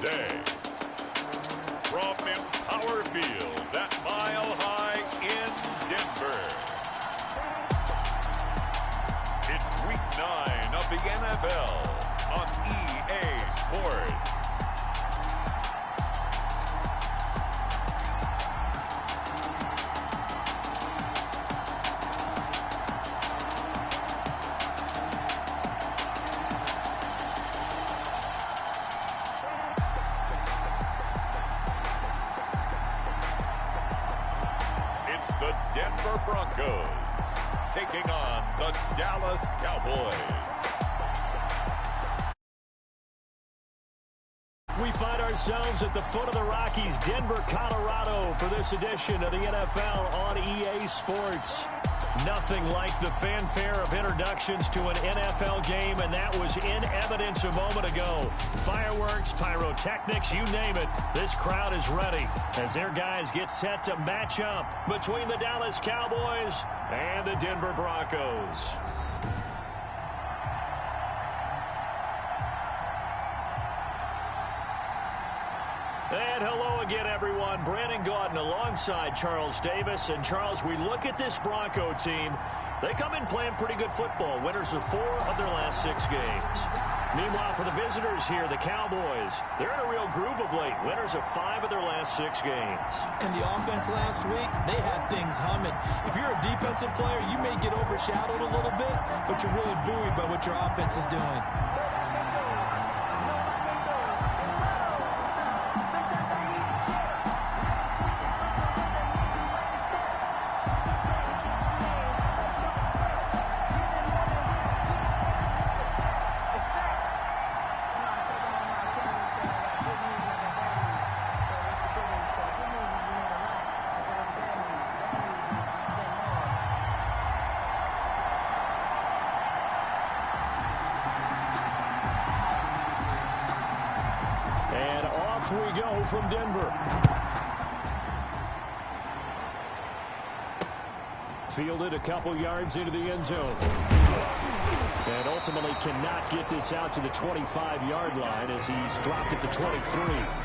today. From Empower Field at Mile High in Denver. It's Week 9 of the NFL on EA Sports. The Denver Broncos taking on the Dallas Cowboys. We find ourselves at the foot of the Rockies, Denver, Colorado, for this edition of the NFL on EA Sports. Nothing like the fanfare of introductions to an NFL game, and that was in evidence a moment ago. Fireworks, pyrotechnics, you name it. This crowd is ready as their guys get set to match up between the Dallas Cowboys and the Denver Broncos. And hello again, everyone. Brandon Gaudin alongside Charles Davis. And, Charles, we look at this Bronco team. They come in playing pretty good football. Winners of 4 of their last 6 games. Meanwhile, for the visitors here, the Cowboys, they're in a real groove of late. Winners of 5 of their last 6 games. And the offense last week, they had things humming. If you're a defensive player, you may get overshadowed a little bit, but you're really buoyed by what your offense is doing. We go from Denver. Fielded a couple yards into the end zone. And ultimately cannot get this out to the 25-yard line as he's dropped it to 23.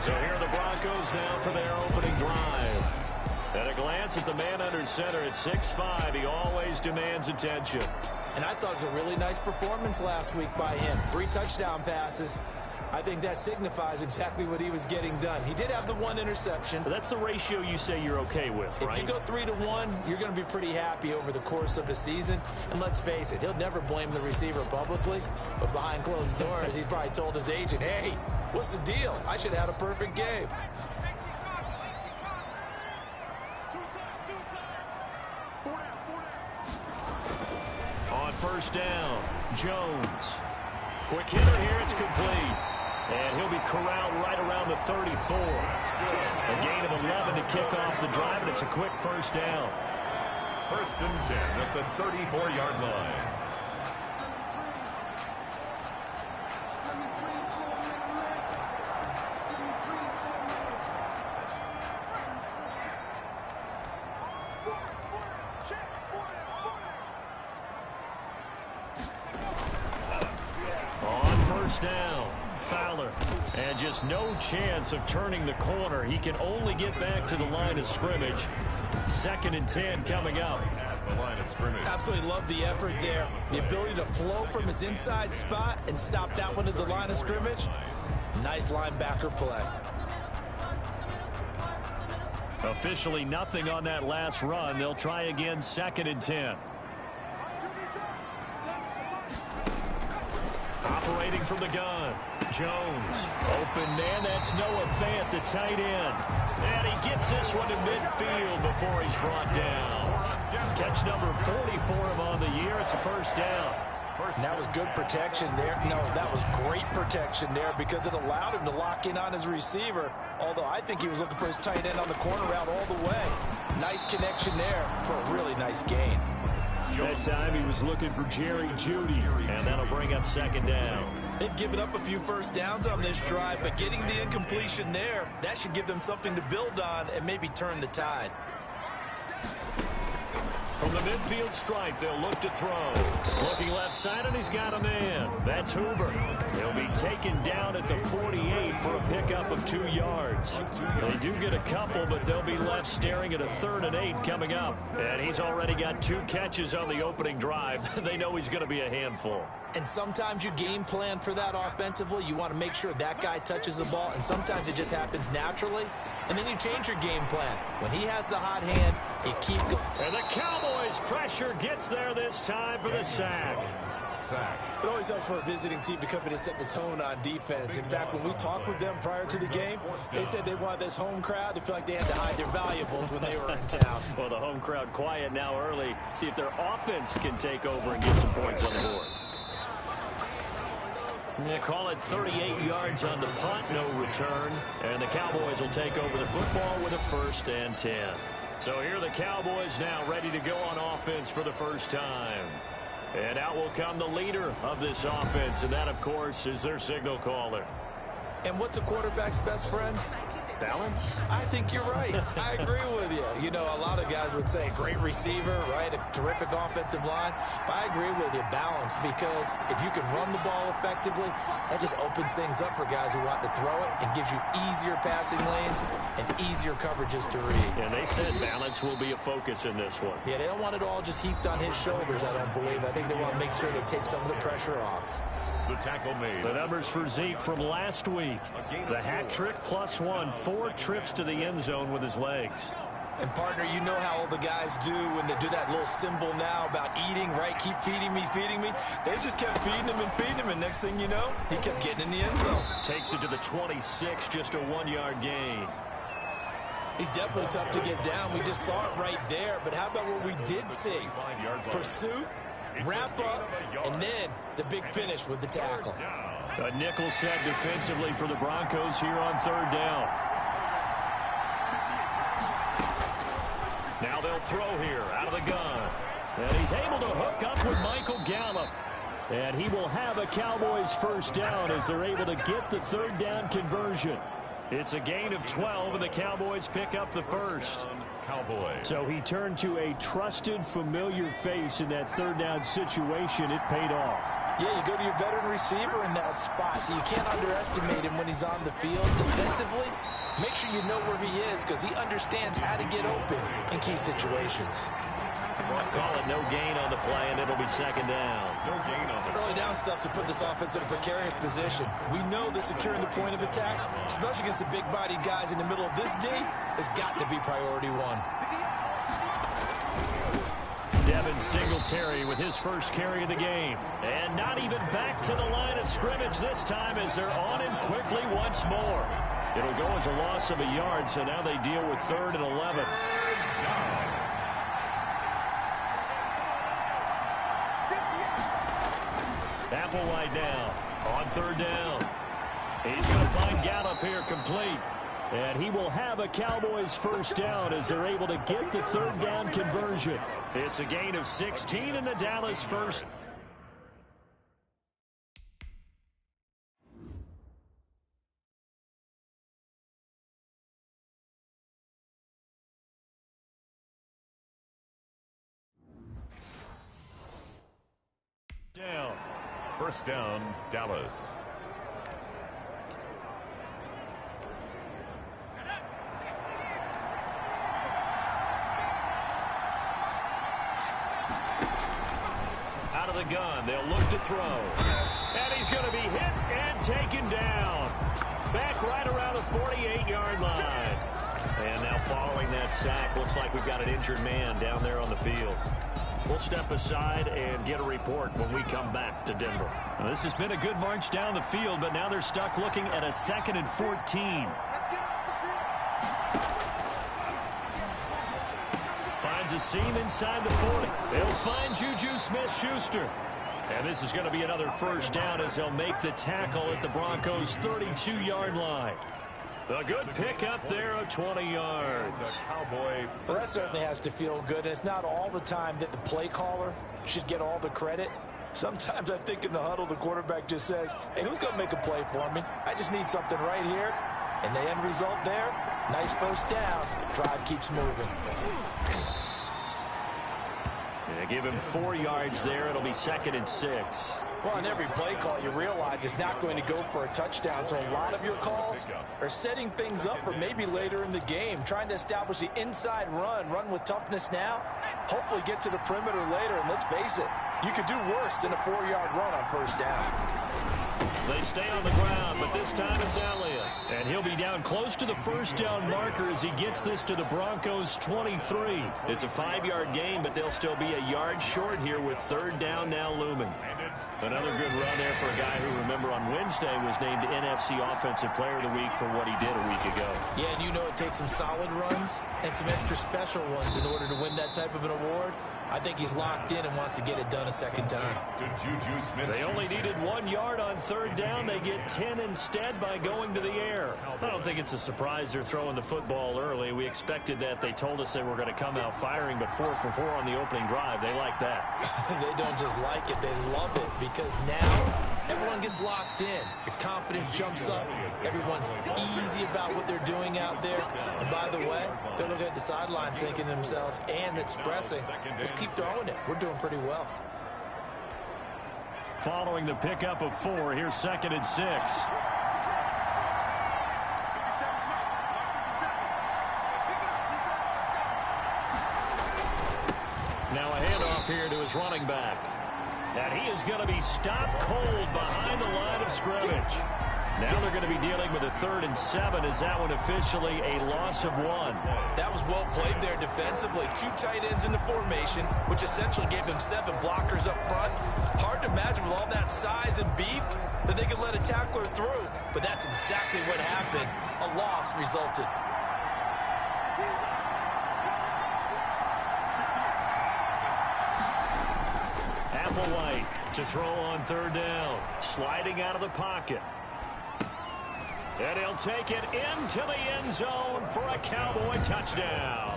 So here are the Broncos now for their opening drive. At a glance at the man under center at 6'5", he always demands attention. And I thought it was a really nice performance last week by him. 3 touchdown passes. I think that signifies exactly what he was getting done. He did have the 1 interception. But that's the ratio you say you're okay with, right? If you go 3-to-1, you're going to be pretty happy over the course of the season. And let's face it, he'll never blame the receiver publicly. But behind closed doors, he probably told his agent, hey, what's the deal? I should have had a perfect game. On first down, Jones. Quick hitter here, it's complete. And he'll be corralled right around the 34. A gain of 11 to kick off the drive, and it's a quick first down. 1st and 10 at the 34-yard line. Down, Fowler, and just no chance of turning the corner. He can only get back to the line of scrimmage. 2nd and 10 coming up. At the line of scrimmage. Absolutely love the effort there. The ability to flow from his inside spot and stop that one at the line of scrimmage. Nice linebacker play. Officially nothing on that last run. They'll try again, 2nd and 10. Operating from the gun, Jones. Open man, that's Noah Fant, the tight end. And he gets this one to midfield before he's brought down. Catch number 40 for him on the year. It's a first down. And that was good protection there. No, that was great protection there because it allowed him to lock in on his receiver. Although I think he was looking for his tight end on the corner route all the way. Nice connection there for a really nice gain. That time he was looking for Jerry Jeudy, and that'll bring up 2nd down. They've given up a few first downs on this drive, but getting the incompletion there, that should give them something to build on and maybe turn the tide. From From the midfield stripe, they'll look to throw. Looking left side, and he's got a man. That's Hoover. He'll be taken down at the 48 for a pickup of 2 yards. They do get a couple, but they'll be left staring at a 3rd and 8 coming up. And he's already got 2 catches on the opening drive. They know he's going to be a handful. And sometimes you game plan for that offensively. You want to make sure that guy touches the ball, and sometimes it just happens naturally. And then you change your game plan. When he has the hot hand, you keep going. And the Cowboys' pressure gets there this time for the sack. It always helps for a visiting team to come in and set the tone on defense. In fact, when we talked with them prior to the game, they said they wanted this home crowd to feel like they had to hide their valuables when they were in town. Well, the home crowd quiet now early. See if their offense can take over and get some points on the board. They call it 38 yards on the punt, no return. And the Cowboys will take over the football with a 1st and 10. So here are the Cowboys now ready to go on offense for the first time. And out will come the leader of this offense, and that, of course, is their signal caller. And what's a quarterback's best friend? Balance? I think you're right. I agree with you. You know, a lot of guys would say great receiver, right? A terrific offensive line. But I agree with you, balance, because if you can run the ball effectively, that just opens things up for guys who want to throw it and gives you easier passing lanes and easier coverages to read. And they said balance will be a focus in this one. Yeah, they don't want it all just heaped on his shoulders, I don't believe. I think they want to make sure they take some of the pressure off. The tackle made. The numbers for Zeke from last week. The hat trick +1, 4 trips to the end zone with his legs. And, partner, you know how all the guys do when they do that little symbol now about eating, right? Keep feeding me, feeding me. They just kept feeding him, and next thing you know, he kept getting in the end zone. Takes it to the 26, just a 1-yard gain. He's definitely tough to get down. We just saw it right there. But how about what we did see? Pursuit, wrap up, and then the big finish with the tackle. A nickel set defensively for the Broncos here on 3rd down. Now they'll throw here out of the gun. And he's able to hook up with Michael Gallup. And he will have a Cowboys 1st down as they're able to get the 3rd down conversion. It's a gain of 12, and the Cowboys pick up the 1st. Cowboys. So he turned to a trusted, familiar face in that 3rd down situation. It paid off. Yeah, you go to your veteran receiver in that spot, so you can't underestimate him when he's on the field. Defensively, make sure you know where he is because he understands how to get open in key situations. Call it no gain on the play, and it'll be 2nd down. No gain on the Early down stuff to put this offense in a precarious position. We know that securing the point of attack, especially against the big-bodied guys in the middle of this D, has got to be priority 1. Devin Singletary with his first carry of the game. And not even back to the line of scrimmage this time as they're on him quickly once more. It'll go as a loss of a yard, so now they deal with 3rd and 11. Applewhite now on 3rd down. He's going to find Gallup here complete. And he will have a Cowboys 1st down as they're able to get the 3rd down conversion. It's a gain of 16 in the Dallas 1st. Down. 1st down, Dallas. Out of the gun, they'll look to throw. And he's going to be hit and taken down. Back right around the 48-yard line. And now following that sack, looks like we've got an injured man down there on the field. We'll step aside and get a report when we come back to Denver. Now, this has been a good march down the field, but now they're stuck looking at a 2nd and 14. Finds a seam inside the 40. They'll find Juju Smith-Schuster. And this is going to be another 1st down as they'll make the tackle at the Broncos' 32-yard line. A good pick up there of 20 yards. Cowboy. Well, that certainly has to feel good. And it's not all the time that the play caller should get all the credit. Sometimes I think in the huddle, the quarterback just says, hey, who's going to make a play for me? I just need something right here. And the end result there, nice 1st down. Drive keeps moving. They give him 4 yards there. It'll be 2nd and 6. Well, on every play call, you realize it's not going to go for a touchdown. So a lot of your calls are setting things up for maybe later in the game, trying to establish the inside run with toughness now, hopefully get to the perimeter later. And let's face it, you could do worse than a 4-yard run on first down. They stay on the ground, but this time it's Elliott. And he'll be down close to the first down marker as he gets this to the Broncos' 23. It's a 5-yard gain, but they'll still be a yard short here with 3rd down now looming. Another good run there for a guy who, remember, on Wednesday was named NFC Offensive Player of the Week for what he did a week ago. Yeah, and you know it takes some solid runs and some extra special ones in order to win that type of an award. I think he's locked in and wants to get it done a second time. They only needed 1 yard on 3rd down. They get 10 instead by going to the air. I don't think it's a surprise they're throwing the football early. We expected that. They told us they were going to come out firing, but 4 for 4 on the opening drive. They like that. They don't just like it, they love it, because now everyone gets locked in. Your confidence jumps up. Everyone's easy about what they're doing out there. And by the way, they're looking at the sideline thinking to themselves and expressing, let's keep throwing it. We're doing pretty well. Following the pickup of 4, here's 2nd and 6. Now a handoff here to his running back. And he is going to be stopped cold behind the line of scrimmage. Now they're going to be dealing with a 3rd and 7. Is that one officially a loss of 1? That was well played there defensively. 2 tight ends in the formation, which essentially gave them 7 blockers up front. Hard to imagine with all that size and beef that they could let a tackler through. But that's exactly what happened. A loss resulted. Applewhite to throw on 3rd down. Sliding out of the pocket. And he'll take it into the end zone for a Cowboy touchdown.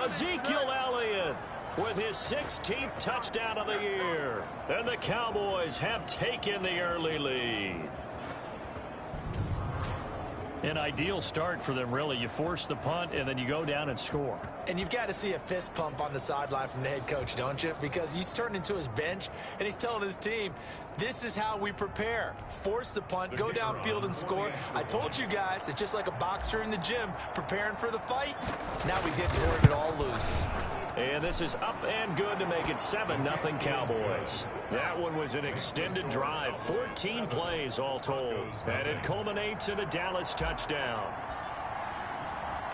Ezekiel Elliott with his 16th touchdown of the year. And the Cowboys have taken the early lead. An ideal start for them, really. You force the punt, and then you go down and score. And you've got to see a fist pump on the sideline from the head coach, don't you? Because he's turned into his bench, and he's telling his team, this is how we prepare. Force the punt, go downfield and score. I told you guys, it's just like a boxer in the gym preparing for the fight. Now we get to turn it all loose. And this is up and good to make it 7-0 Cowboys. That one was an extended drive, 14 plays all told. And it culminates in a Dallas touchdown.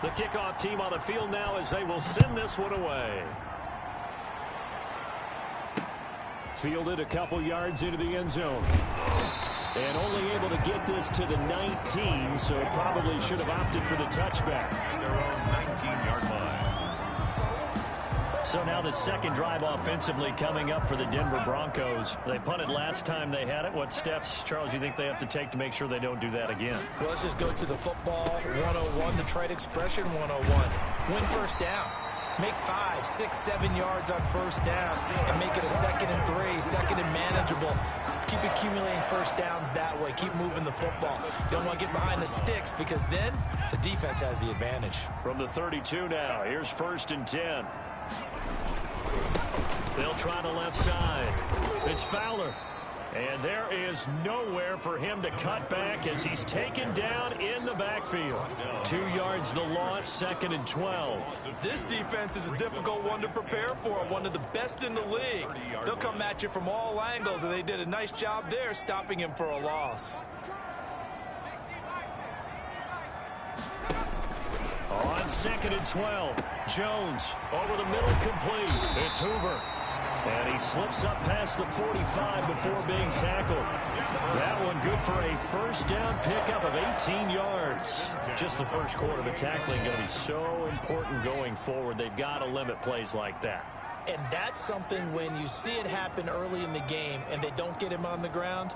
The kickoff team on the field now as they will send this one away. Fielded a couple yards into the end zone. And only able to get this to the 19, so probably should have opted for the touchback. Their own 19-yard line. So now the second drive offensively coming up for the Denver Broncos. They punted last time they had it. What steps, Charles, you think they have to take to make sure they don't do that again? Well, let's just go to the football 101, the trade expression 101. Win first down. Make 5, 6, 7 yards on first down and make it a 2nd and 3, 2nd and manageable. Keep accumulating first downs that way. Keep moving the football. You don't want to get behind the sticks because then the defense has the advantage. From the 32 now, here's 1st and 10. They'll try the left side. It's Fowler. And there is nowhere for him to cut back as he's taken down in the backfield. 2 yards the loss, 2nd and 12. This defense is a difficult one to prepare for, one of the best in the league. They'll come at you from all angles, and they did a nice job there stopping him for a loss. On 2nd and 12, Jones over the middle, complete. It's Hoover. And he slips up past the 45 before being tackled. That one good for a first down pickup of 18 yards. Just the first quarter, but tackling going to be so important going forward. They've got to limit plays like that. And that's something when you see it happen early in the game and they don't get him on the ground,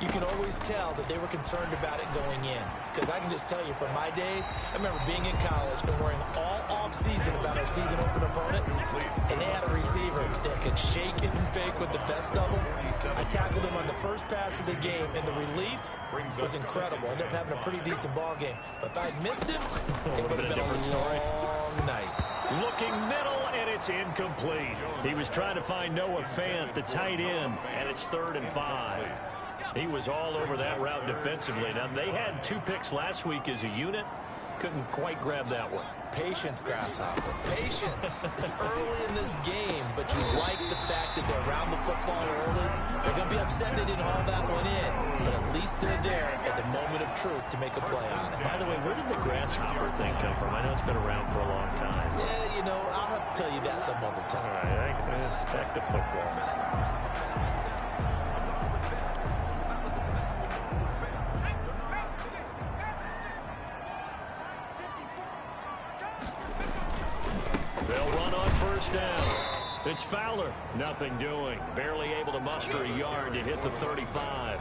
you can always tell that they were concerned about it going in. Because I can just tell you from my days, I remember being in college and worrying all off-season about our season open opponent, and they had a receiver that could shake and bake with the best of them. I tackled him on the first pass of the game, and the relief was incredible. I ended up having a pretty decent ball game. But if I'd missed him, it would have been a long night. Looking middle, and it's It's incomplete. He was trying to find Noah Fant, the tight end, and it's 3rd and 5. He was all over that route defensively. Now, they had 2 picks last week as a unit. Couldn't quite grab that one. Patience, Grasshopper. Patience. It's early in this game, but you like the fact that they're around the football early. They're going to be upset they didn't haul that one in, but at least they're there at the moment of truth to make a play on it. By the way, where did the grasshopper thing come from? I know it's been around for a long time. Yeah, you know, I'll have to tell you that some other time. All right, back to football. They'll run on 1st down. It's Fowler. Nothing doing. Barely able to muster a yard to hit the 35.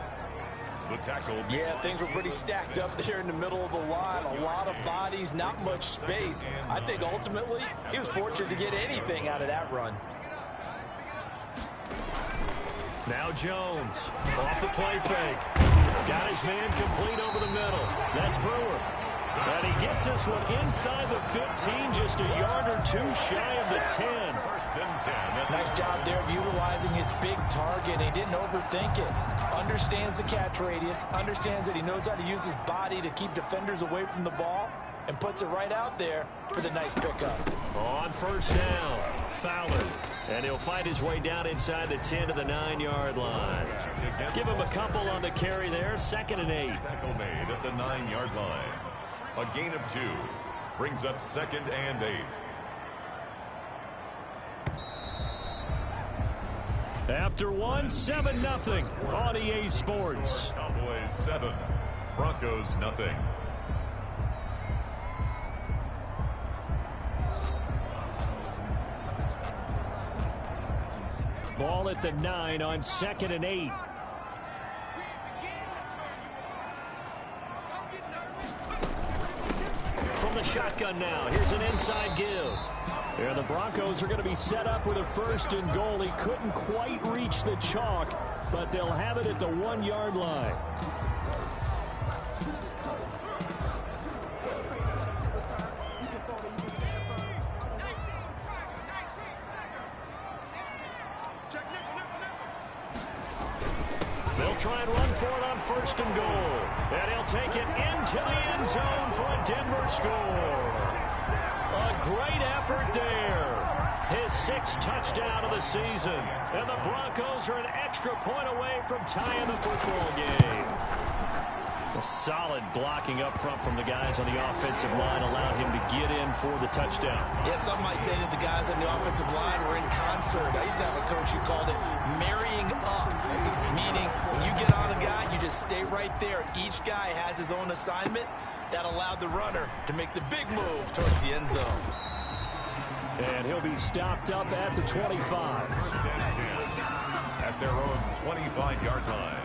The tackle. Yeah, things were pretty stacked up there in the middle of the line. A lot of bodies, not much space. I think ultimately he was fortunate to get anything out of that run. Now Jones. Off the play fake. Got his man complete over the middle. That's Brewer. And he gets this one inside the 15, just a yard or 2 shy of the 10. 1st and 10. Nice job there of utilizing his big target. He didn't overthink it. Understands the catch radius. Understands that he knows how to use his body to keep defenders away from the ball. And puts it right out there for the nice pickup. On 1st down, Fowler. And he'll fight his way down inside the 10 to the 9-yard line. Give him a couple on the carry there. 2nd and 8. Tackle made at the 9-yard line. A gain of 2 brings up 2nd and 8. After 1, 7-0 on EA Sports. Cowboys 7, Broncos nothing. Ball at the 9 on 2nd and 8. From the shotgun now. Here's an inside give. And the Broncos are going to be set up with a 1st and goal. He couldn't quite reach the chalk, but they'll have it at the 1-yard line. They'll try and run for it on 1st and goal. And he'll take it into the end zone for a Denver score. A great effort there. His 6th touchdown of the season. And the Broncos are an extra point away from tying the football game. A solid blocking up front from the guys on the offensive line allowed him to get in for the touchdown. Yeah, some might say that the guys on the offensive line were in concert. I used to have a coach who called it marrying up, meaning when you get on a guy, you just stay right there. Each guy has his own assignment. That allowed the runner to make the big move towards the end zone. And he'll be stopped up at the 25. 1st and 10 at their own 25-yard line.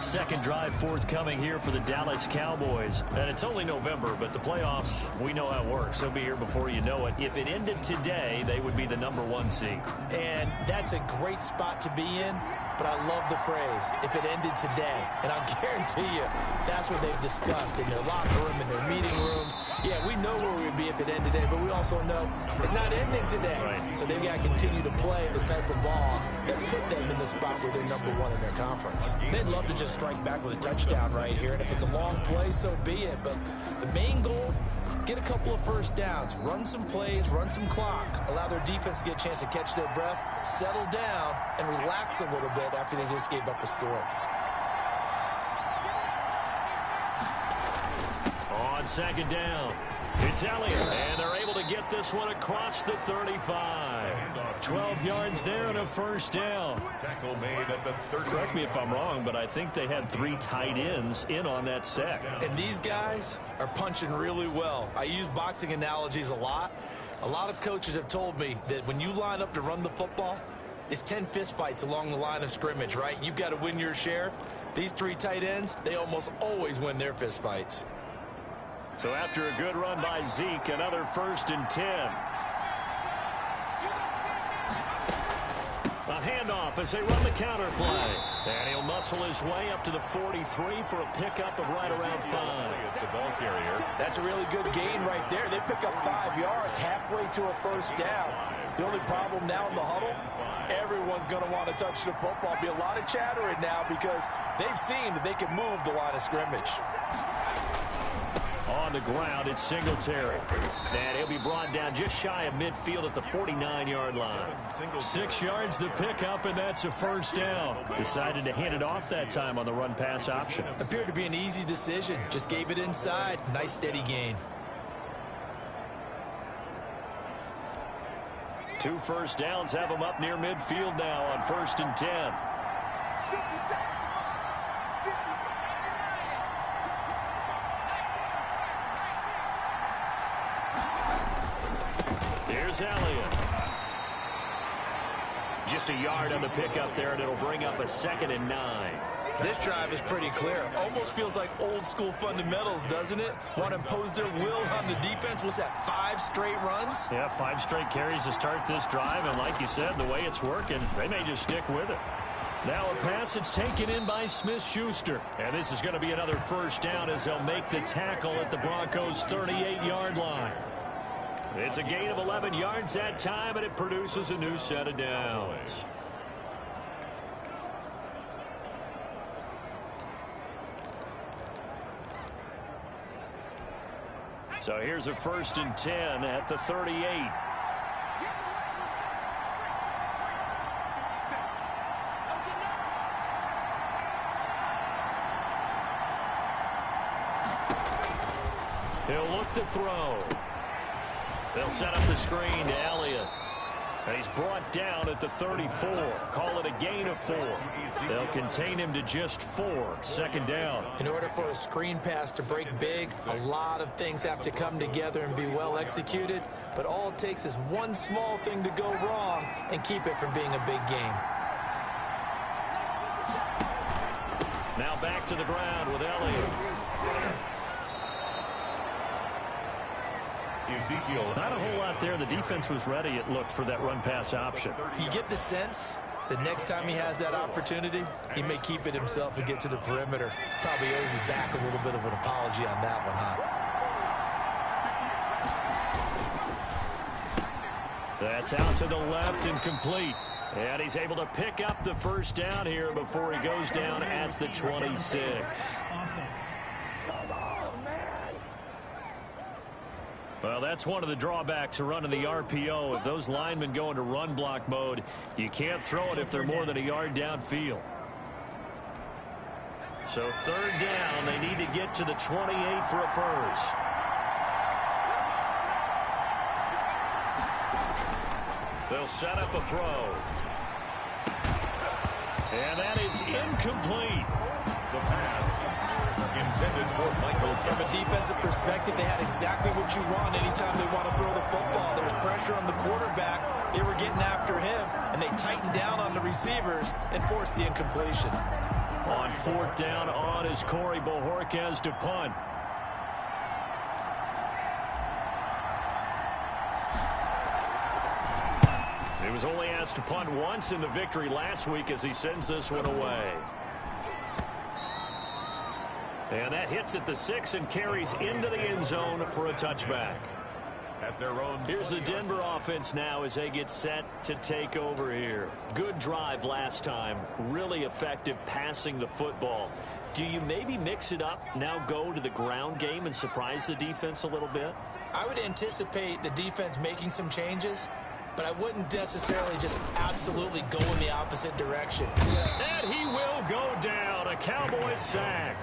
2nd drive forthcoming here for the Dallas Cowboys. And it's only November, but the playoffs, we know how it works. They'll be here before you know it. If it ended today, they would be the #1 seed. And that's a great spot to be in, but I love the phrase, if it ended today. And I'll guarantee you, that's what they've discussed in their locker room, in their meeting rooms. Yeah, we know where we would be if it ended today, but we also know it's not ending today. Right. So they've got to continue to play the type of ball that put them in the spot where they're #1 in their conference. They'd love to just strike back with a touchdown right here, and if it's a long play, so be it. But the main goal, get a couple of 1st downs, run some plays, run some clock, allow their defense to get a chance to catch their breath, settle down, and relax a little bit after they just gave up a score. On 2nd down, it's Elliott, and they're able to get this one across the 35. 12 yards there and a 1st down. Tackle made at the 30. Correct me if I'm wrong, but I think they had 3 tight ends in on that set. And these guys are punching really well. I use boxing analogies a lot. A lot of coaches have told me that when you line up to run the football, it's 10 fistfights along the line of scrimmage, right? You've got to win your share. These 3 tight ends, they almost always win their fistfights. So after a good run by Zeke, another 1st and 10. A handoff as they run the counter play. And he'll muscle his way up to the 43 for a pickup of right around 5. The ball carrier. That's a really good gain right there. They pick up 5 yards halfway to a first down. The only problem now in the huddle, everyone's going to want to touch the football. Be a lot of chattering now because they've seen that they can move the line of scrimmage. On the ground, it's Singletary. And he'll be brought down just shy of midfield at the 49-yard line. 6 yards the pickup, and that's a first down. Decided to hand it off that time on the run-pass option. Appeared to be an easy decision. Just gave it inside. Nice steady gain. 2 first downs have them up near midfield now on 1st and 10. Here's Elliott. Just a yard on the pickup there, and it'll bring up a 2nd and 9. This drive is pretty clear. Almost feels like old school fundamentals, doesn't it? Want to impose their will on the defense. Was that 5 straight runs? Yeah, 5 straight carries to start this drive, and like you said, the way it's working, they may just stick with it. Now a pass that's taken in by Smith-Schuster. And this is going to be another first down as they'll make the tackle at the Broncos' 38-yard line. It's a gain of 11 yards that time, and it produces a new set of downs. So here's a 1st and 10 at the 38. He'll look to throw. They'll set up the screen to Elliott. And he's brought down at the 34. Call it a gain of 4. They'll contain him to just 4. 2nd down. In order for a screen pass to break big, a lot of things have to come together and be well executed. But all it takes is one small thing to go wrong and keep it from being a big game. Now back to the ground with Elliott. Ezekiel. Not a whole lot there. The defense was ready, it looked, for that run-pass option. You get the sense that next time he has that opportunity, he may keep it himself and get to the perimeter. Probably owes his back a little bit of an apology on that one, huh? That's out to the left and complete. And he's able to pick up the first down here before he goes down at the 26. Well, that's one of the drawbacks of running the RPO. If those linemen go into run block mode, you can't throw it if they're more than a yard downfield. So 3rd down, they need to get to the 28 for a first. They'll set up a throw. And that is incomplete. The pass intended for Michael. From a defensive perspective, they had exactly what you want anytime they want to throw the football. There's pressure on the quarterback. They were getting after him, and they tightened down on the receivers and forced the incompletion. On 4th down on is Corey Bojorquez to punt. He was only asked to punt once in the victory last week as he sends this one away. And that hits at the 6 and carries into the end zone for a touchback. At their own. Here's the Denver offense now as they get set to take over here. Good drive last time. Really effective passing the football. Do you maybe mix it up, now go to the ground game and surprise the defense a little bit? I would anticipate the defense making some changes, but I wouldn't necessarily just absolutely go in the opposite direction. And he will go down. A Cowboys sack.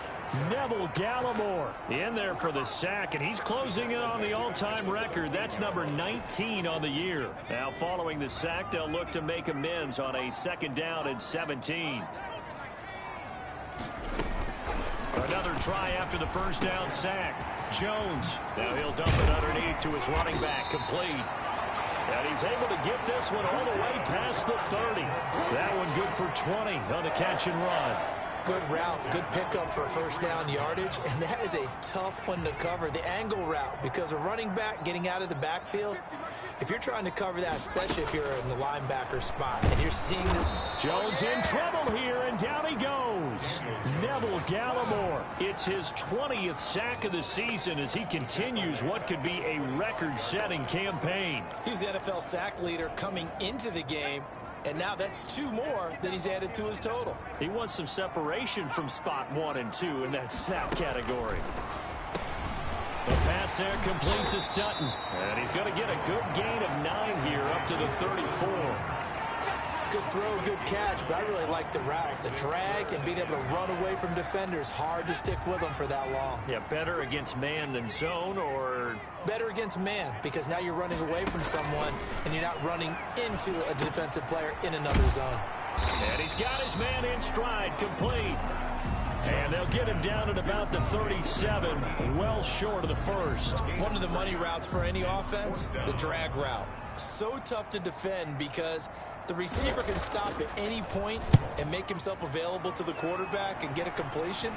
Neville Gallimore in there for the sack, and he's closing in on the all-time record. That's number 19 on the year. Now, following the sack, they'll look to make amends on a 2nd down and 17. Another try after the first down sack. Jones. Now he'll dump it underneath to his running back, complete. And he's able to get this one all the way past the 30. That one good for 20 on the catch and run. Good route, good pickup for first down yardage, and that is a tough one to cover, the angle route, because a running back getting out of the backfield, if you're trying to cover that, especially if you're in the linebacker spot, and you're seeing this. Jones in trouble here, and down he goes. It's his 20th sack of the season as he continues what could be a record-setting campaign. He's the NFL sack leader coming into the game, and now that's 2 more that he's added to his total. He wants some separation from spot 1 and 2 in that sack category. The pass there complete to Sutton. And he's going to get a good gain of 9 here up to the 34. Good throw, good catch, but I really like the route. The drag and being able to run away from defenders. Hard to stick with them for that long. Yeah, better against man than zone, or better against man, because now you're running away from someone and you're not running into a defensive player in another zone. And he's got his man in stride, complete. And they'll get him down at about the 37, well short of the first. One of the money routes for any offense, the drag route. So tough to defend because the receiver can stop at any point and make himself available to the quarterback and get a completion.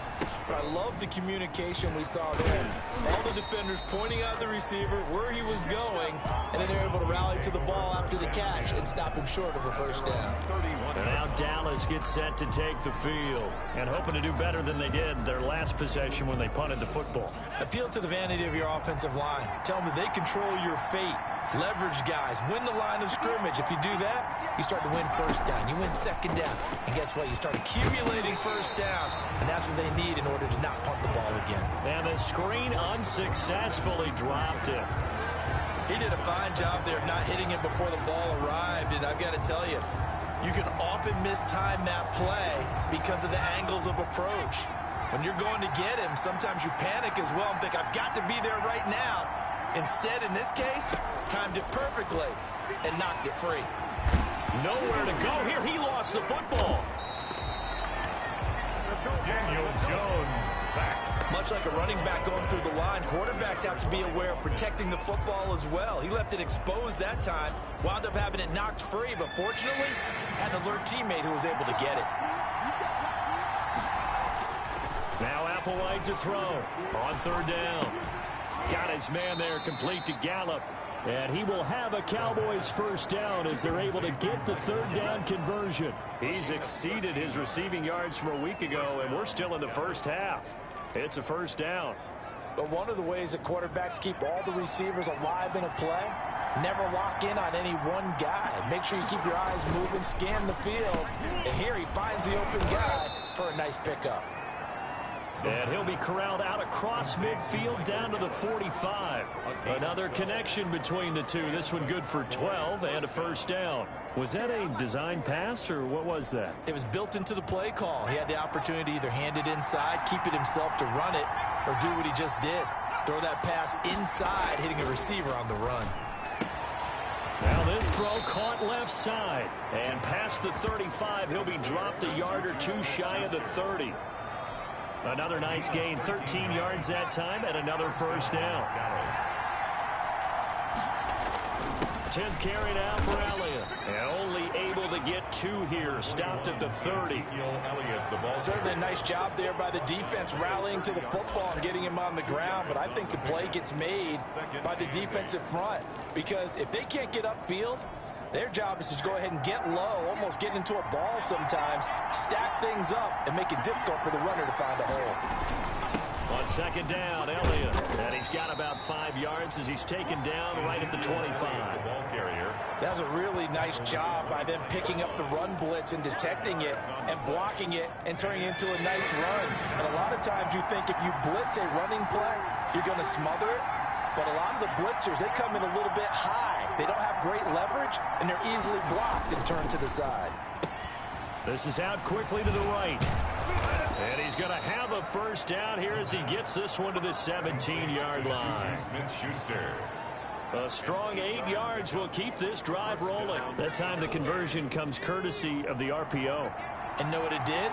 But I love the communication we saw there. All the defenders pointing out the receiver where he was going, and then they're able to rally to the ball after the catch and stop him short of a first down. And now Dallas gets set to take the field and hoping to do better than they did their last possession when they punted the football. Appeal to the vanity of your offensive line. Tell them that they control your fate. Leverage guys. Win the line of scrimmage. If you do that, you start to win first down. You win second down. And guess what? You start accumulating first downs. And that's what they need in order to not punt the ball again. And the screen unsuccessfully dropped it. He did a fine job there of not hitting it before the ball arrived. And I've got to tell you, you can often mistime that play because of the angles of approach. When you're going to get him, sometimes you panic as well and think, I've got to be there right now. Instead, in this case, timed it perfectly and knocked it free. Nowhere to go here. He lost the football. Daniel Jones sacked. Much like a running back going through the line, quarterbacks have to be aware of protecting the football as well. He left it exposed that time, wound up having it knocked free, but fortunately, had an alert teammate who was able to get it. Now Applewhite to throw on third down. Got his man there, complete to Gallup. And he will have a Cowboys first down as they're able to get the third down conversion. He's exceeded his receiving yards from a week ago, and we're still in the first half. It's a first down. But one of the ways that quarterbacks keep all the receivers alive in a play, never lock in on any one guy. Make sure you keep your eyes moving, scan the field. And here he finds the open guy for a nice pickup. And he'll be corralled out across midfield down to the 45. Another connection between the two. This one good for 12 and a first down. Was that a design pass or what was that? It was built into the play call. He had the opportunity to either hand it inside, keep it himself to run it, or do what he just did. Throw that pass inside, hitting a receiver on the run. Now this throw caught left side. And past the 35, he'll be dropped a yard or two shy of the 30. Another nice gain, 13 yards that time, and another first down. 10th carry now for Elliott. And only able to get 2 here, stopped at the 30. Certainly a nice job there by the defense rallying to the football and getting him on the ground, but I think the play gets made by the defensive front, because if they can't get upfield, their job is to go ahead and get low, almost get into a ball sometimes, stack things up, and make it difficult for the runner to find a hole. On second down, Elliott. And he's got about 5 yards as he's taken down right at the 25. That was a really nice job by them picking up the run blitz and detecting it and blocking it and turning it into a nice run. And a lot of times you think if you blitz a running play, you're going to smother it. But a lot of the blitzers, they come in a little bit high. They don't have great leverage, and they're easily blocked and turned to the side. This is out quickly to the right. And he's going to have a first down here as he gets this one to the 17-yard line. A strong 8 yards will keep this drive rolling. That time the conversion comes courtesy of the RPO. And know what it did?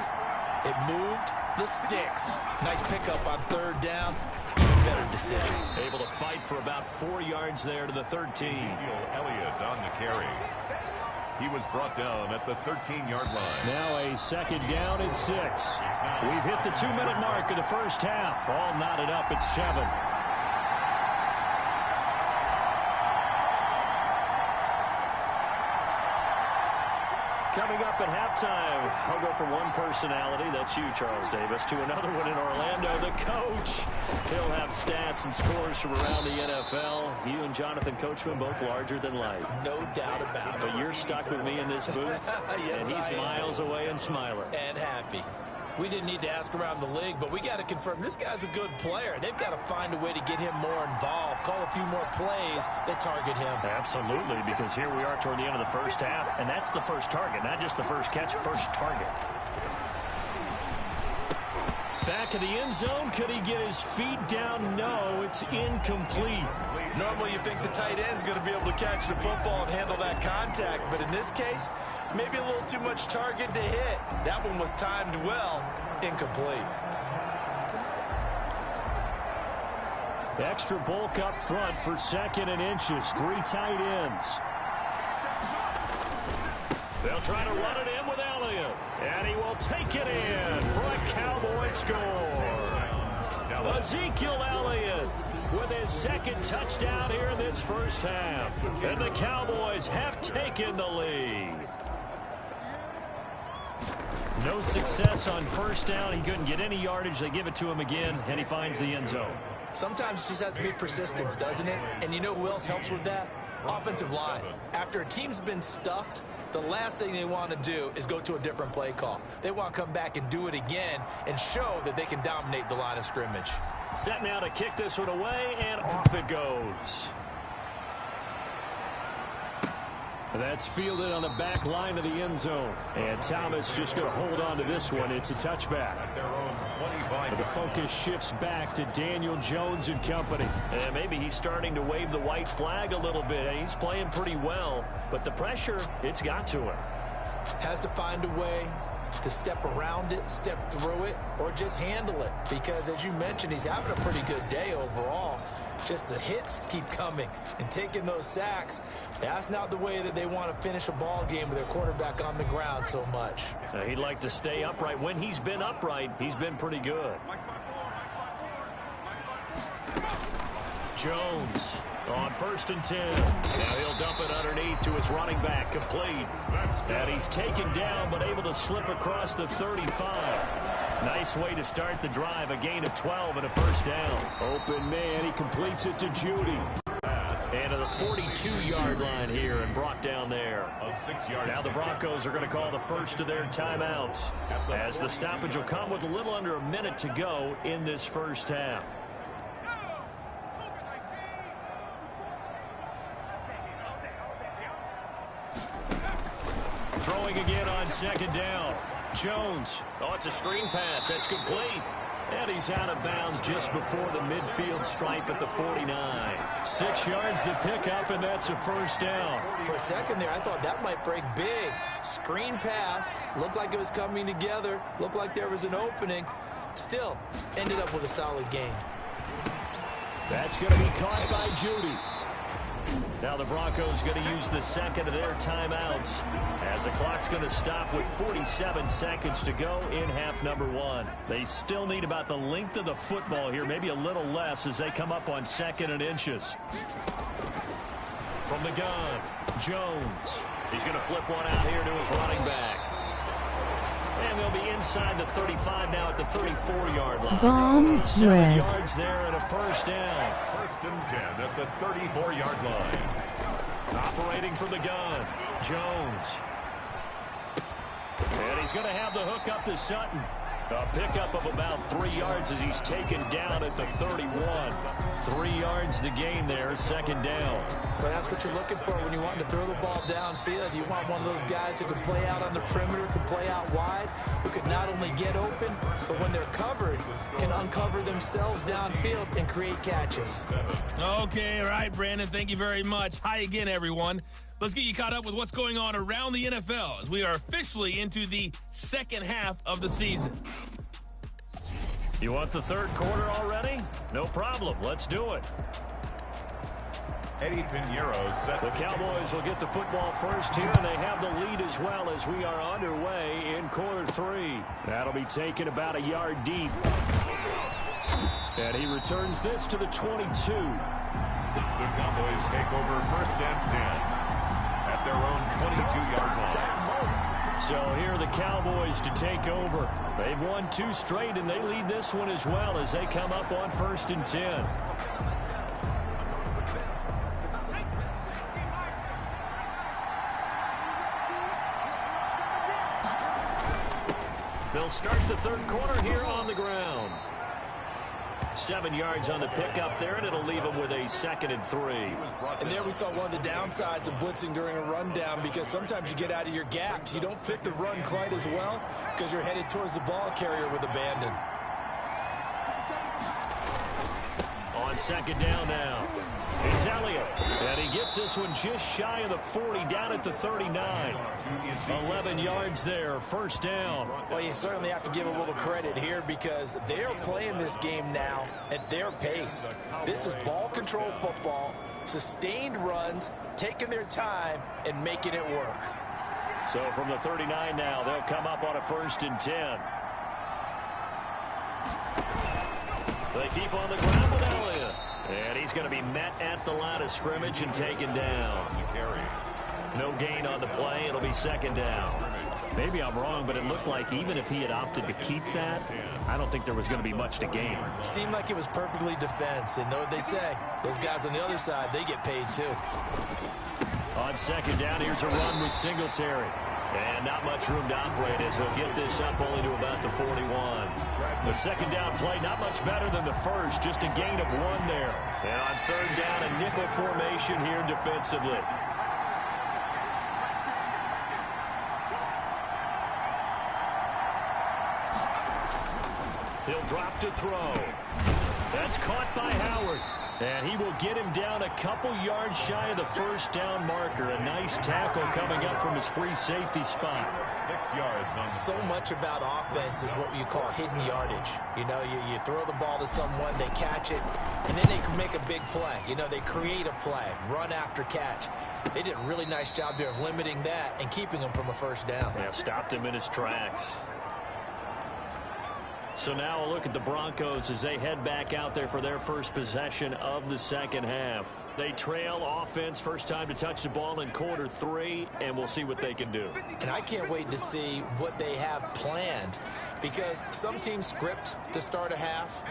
It moved the sticks. Nice pickup on third down. Better decision. Able to fight for about 4 yards there to the 13. Elliott on the carry. He was brought down at the 13-yard line. Now a second down and 6. We've hit the 2-minute mark of the first half. All knotted up at 7. Coming up up at halftime. I'll go from one personality, that's you, Charles Davis, to another one in Orlando, the coach. He'll have stats and scores from around the NFL. You and Jonathan Coachman both larger than life. No doubt about it. But you're stuck with me in this booth, yes, and he's miles away and smiling. And happy. We didn't need to ask around the league, but we got to confirm this guy's a good player. They've got to find a way to get him more involved, call a few more plays that target him. Absolutely, because here we are toward the end of the first half, and that's the first target, not just the first catch, first target. Back of the end zone. Could he get his feet down? No, it's incomplete. Normally you think the tight end's going to be able to catch the football and handle that contact, but in this case, maybe a little too much target to hit. That one was timed well. Incomplete. Extra bulk up front for 2nd and inches. 3 tight ends. They'll try to run it in with Elliott. And he will take it in for a Cowboy score. Ezekiel Elliott with his 2nd touchdown here in this first half. And the Cowboys have taken the lead. No success on first down. He couldn't get any yardage. They give it to him again, and he finds the end zone. Sometimes it just has to be persistence, doesn't it? And you know who else helps with that? Offensive line. After a team's been stuffed, the last thing they want to do is go to a different play call. They want to come back and do it again and show that they can dominate the line of scrimmage. Set now to kick this one away, and off it goes. That's fielded on the back line of the end zone. And Thomas just going to hold on to this one. It's a touchback. The focus shifts back to Daniel Jones and company. And maybe he's starting to wave the white flag a little bit. He's playing pretty well. But the pressure, it's got to him. Has to find a way to step around it, step through it, or just handle it. Because, as you mentioned, he's having a pretty good day overall. Just the hits keep coming and taking those sacks. That's not the way that they want to finish a ball game with their quarterback on the ground so much. He'd like to stay upright. When he's been upright, he's been pretty good. Jones on 1st and 10. Now he'll dump it underneath to his running back, complete. And he's taken down but able to slip across the 35. Nice way to start the drive. A gain of 12 and a first down. Open man. He completes it to Judy. And to the 42-yard line here and brought down there. Now the Broncos are going to call the first of their timeouts, as the stoppage will come with a little under a minute to go in this first half. Throwing again on 2nd down. Jones. Oh, it's a screen pass. That's complete. And he's out of bounds just before the midfield stripe at the 49. 6 yards the pickup, and that's a first down. For a second there, I thought that might break big. Screen pass. Looked like it was coming together. Looked like there was an opening. Still, ended up with a solid gain. That's going to be caught by Judy. Now the Broncos going to use the 2nd of their timeouts, as the clock's going to stop with 47 seconds to go in half number 1. They still need about the length of the football here, maybe a little less, as they come up on 2nd and inches. From the gun, Jones. He's going to flip one out here to his running back. And they'll be inside the 35 now at the 34-yard line. 7 yards there and a first down. 1st and 10 at the 34-yard line. Operating from the gun, Jones. And he's going to have the hook up to Sutton. A pickup of about 3 yards as he's taken down at the 31. 3 yards the gain there, 2nd down. Well, that's what you're looking for when you want to throw the ball downfield. You want one of those guys who can play out on the perimeter, can play out wide, who can not only get open, but when they're covered, can uncover themselves downfield and create catches. Okay, all right, Brandon, thank you very much. Hi again, everyone. Let's get you caught up with what's going on around the NFL as we are officially into the second half of the season. You want the third quarter already? No problem. Let's do it. Eddie Pinheiro set. The Cowboys will get the football first here, and they have the lead as well as we are underway in quarter 3. That'll be taken about a yard deep. And he returns this to the 22. The Cowboys take over 1st and 10 at their own 22-yard line. So here are the Cowboys to take over. They've won 2 straight, and they lead this one as well as they come up on 1st and 10. They'll start the 3rd quarter here on the ground. 7 yards on the pickup there, and it'll leave them with a 2nd and 3. And there we saw one of the downsides of blitzing during a rundown, because sometimes you get out of your gaps. You don't fit the run quite as well because you're headed towards the ball carrier with abandon. On 2nd down now, it's Elliott. And he gets this one just shy of the 40, down at the 39. 11 yards there, 1st down. Well, you certainly have to give a little credit here because they are playing this game now at their pace. This is ball control football, sustained runs, taking their time, and making it work. So from the 39 now, they'll come up on a 1st and 10. They keep on the ground with Elliott. And he's going to be met at the line of scrimmage and taken down. No gain on the play. It'll be 2nd down. Maybe I'm wrong, but it looked like even if he had opted to keep that, I don't think there was going to be much to gain. Seemed like it was perfectly defense. And know what they say? Those guys on the other side, they get paid too. On 2nd down, here's a run with Singletary. And not much room to operate as he'll get this up only to about the 41. The 2nd down play, not much better than the first, just a gain of 1 there. And on 3rd down, a nickel formation here defensively. He'll drop to throw. That's caught by Howard. And he will get him down a couple yards shy of the 1st down marker. A nice tackle coming up from his free safety spot. 6 yards on. So much about offense is what you call hidden yardage. You know, you throw the ball to someone, they catch it, and then they can make a big play. You know, they create a play, run after catch. They did a really nice job there of limiting that and keeping him from a 1st down. Yeah, stopped him in his tracks. So now a look at the Broncos as they head back out there for their first possession of the 2nd half. They trail offense, first time to touch the ball in quarter 3, and we'll see what they can do. And I can't wait to see what they have planned, because some teams script to start a half.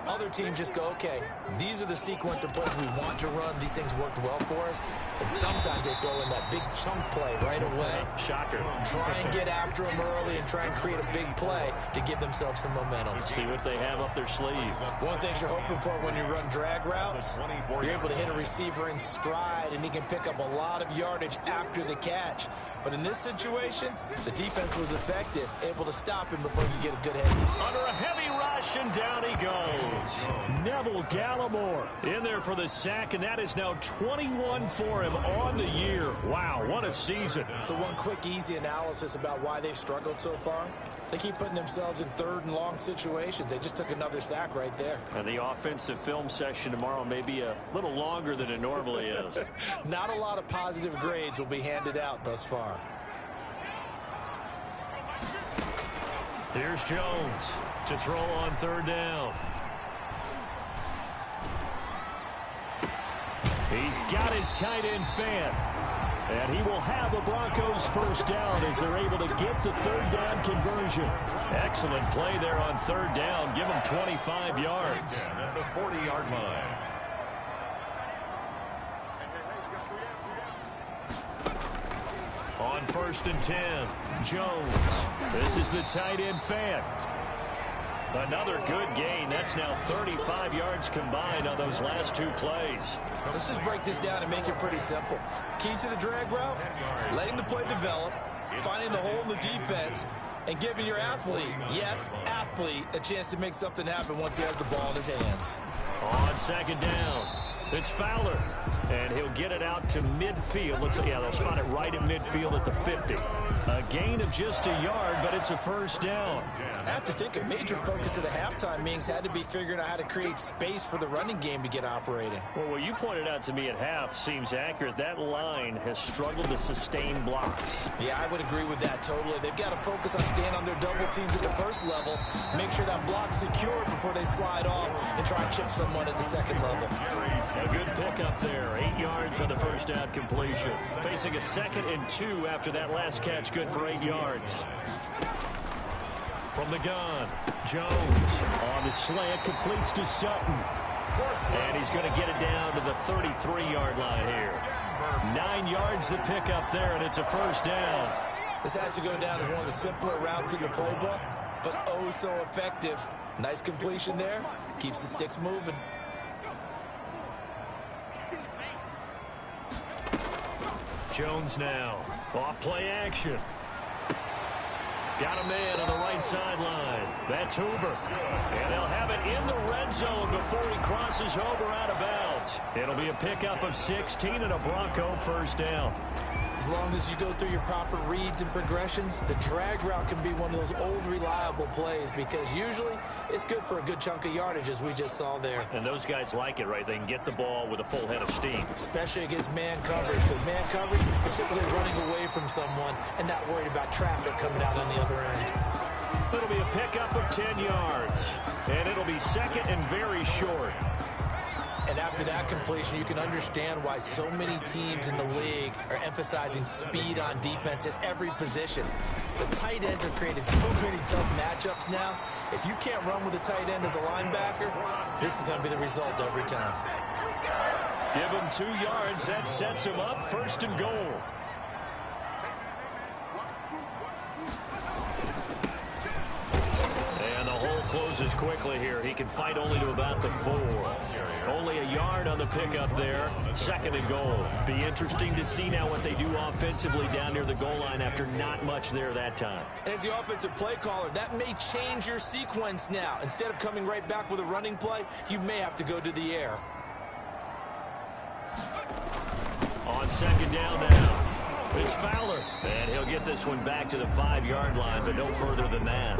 Other teams just go, okay, these are the sequence of plays we want to run. These things worked well for us. And sometimes they throw in that big chunk play right away. Shocker. Try and get after them early and try and create a big play to give themselves some momentum. See what they have up their sleeve. One thing you're hoping for when you run drag routes, you're able to hit a receiver in stride, and he can pick up a lot of yardage after the catch. But in this situation, the defense was effective, able to stop him before you get a good hit. Under a heavy rush, and down he goes. Neville Gallimore in there for the sack, and that is now 21 for him on the year. Wow, what a season. So one quick, easy analysis about why they've struggled so far. They keep putting themselves in 3rd and long situations. They just took another sack right there. And the offensive film session tomorrow may be a little longer than it normally is. Not a lot of positive grades will be handed out thus far. Here's Jones to throw on 3rd down. He's got his tight end Fant. And he will have a Broncos 1st down as they're able to get the 3rd down conversion. Excellent play there on 3rd down. Give him 25 yards. At the 40-yard line. On 1st and 10, Jones. This is the tight end Fant. Another good gain. That's now 35 yards combined on those last 2 plays. Let's just break this down and make it pretty simple. Key to the drag route, letting the play develop, finding the hole in the defense, and giving your athlete, yes, athlete, a chance to make something happen once he has the ball in his hands. On 2nd down, it's Fowler. And he'll get it out to midfield. They'll spot it right in midfield at the 50. A gain of just a yard, but it's a 1st down. I have to think a major focus of the halftime meetings had to be figuring out how to create space for the running game to get operating. Well, what you pointed out to me at half seems accurate. That line has struggled to sustain blocks. Yeah, I would agree with that totally. They've got to focus on staying on their double teams at the 1st level, make sure that block's secured before they slide off and try and chip someone at the 2nd level. A good pickup there. 8 yards on the first down completion. Facing a 2nd and 2 after that last catch. Good for 8 yards. From the gun, Jones on the slant, completes to Sutton. And he's going to get it down to the 33-yard line here. 9 yards to pick up there, and it's a first down. This has to go down as one of the simpler routes in the playbook, but oh so effective. Nice completion there. Keeps the sticks moving. Jones now. Off play action. Got a man on the right sideline. That's Hoover. And they'll have it in the red zone before he crosses Hoover out of bounds. It'll be a pickup of 16 and a Bronco first down. As long as you go through your proper reads and progressions, the drag route can be one of those old reliable plays because usually it's good for a good chunk of yardage as we just saw there. And those guys like it, right? They can get the ball with a full head of steam. Especially against man coverage. Because man coverage, particularly running away from someone and not worried about traffic coming out on the other end. It'll be a pickup of 10 yards. And it'll be 2nd and very short. And after that completion, you can understand why so many teams in the league are emphasizing speed on defense at every position. The tight ends have created so many tough matchups now. If you can't run with a tight end as a linebacker, this is going to be the result every time. Give him 2 yards. That sets him up 1st and goal. And the hole closes quickly here. He can fight only to about the 4. Only a yard on the pickup there. 2nd and goal. Be interesting to see now what they do offensively down near the goal line after not much there that time. As the offensive play caller, that may change your sequence now. Instead of coming right back with a running play, you may have to go to the air. On 2nd down now, it's Fowler. And he'll get this one back to the 5-yard line, but no further than that.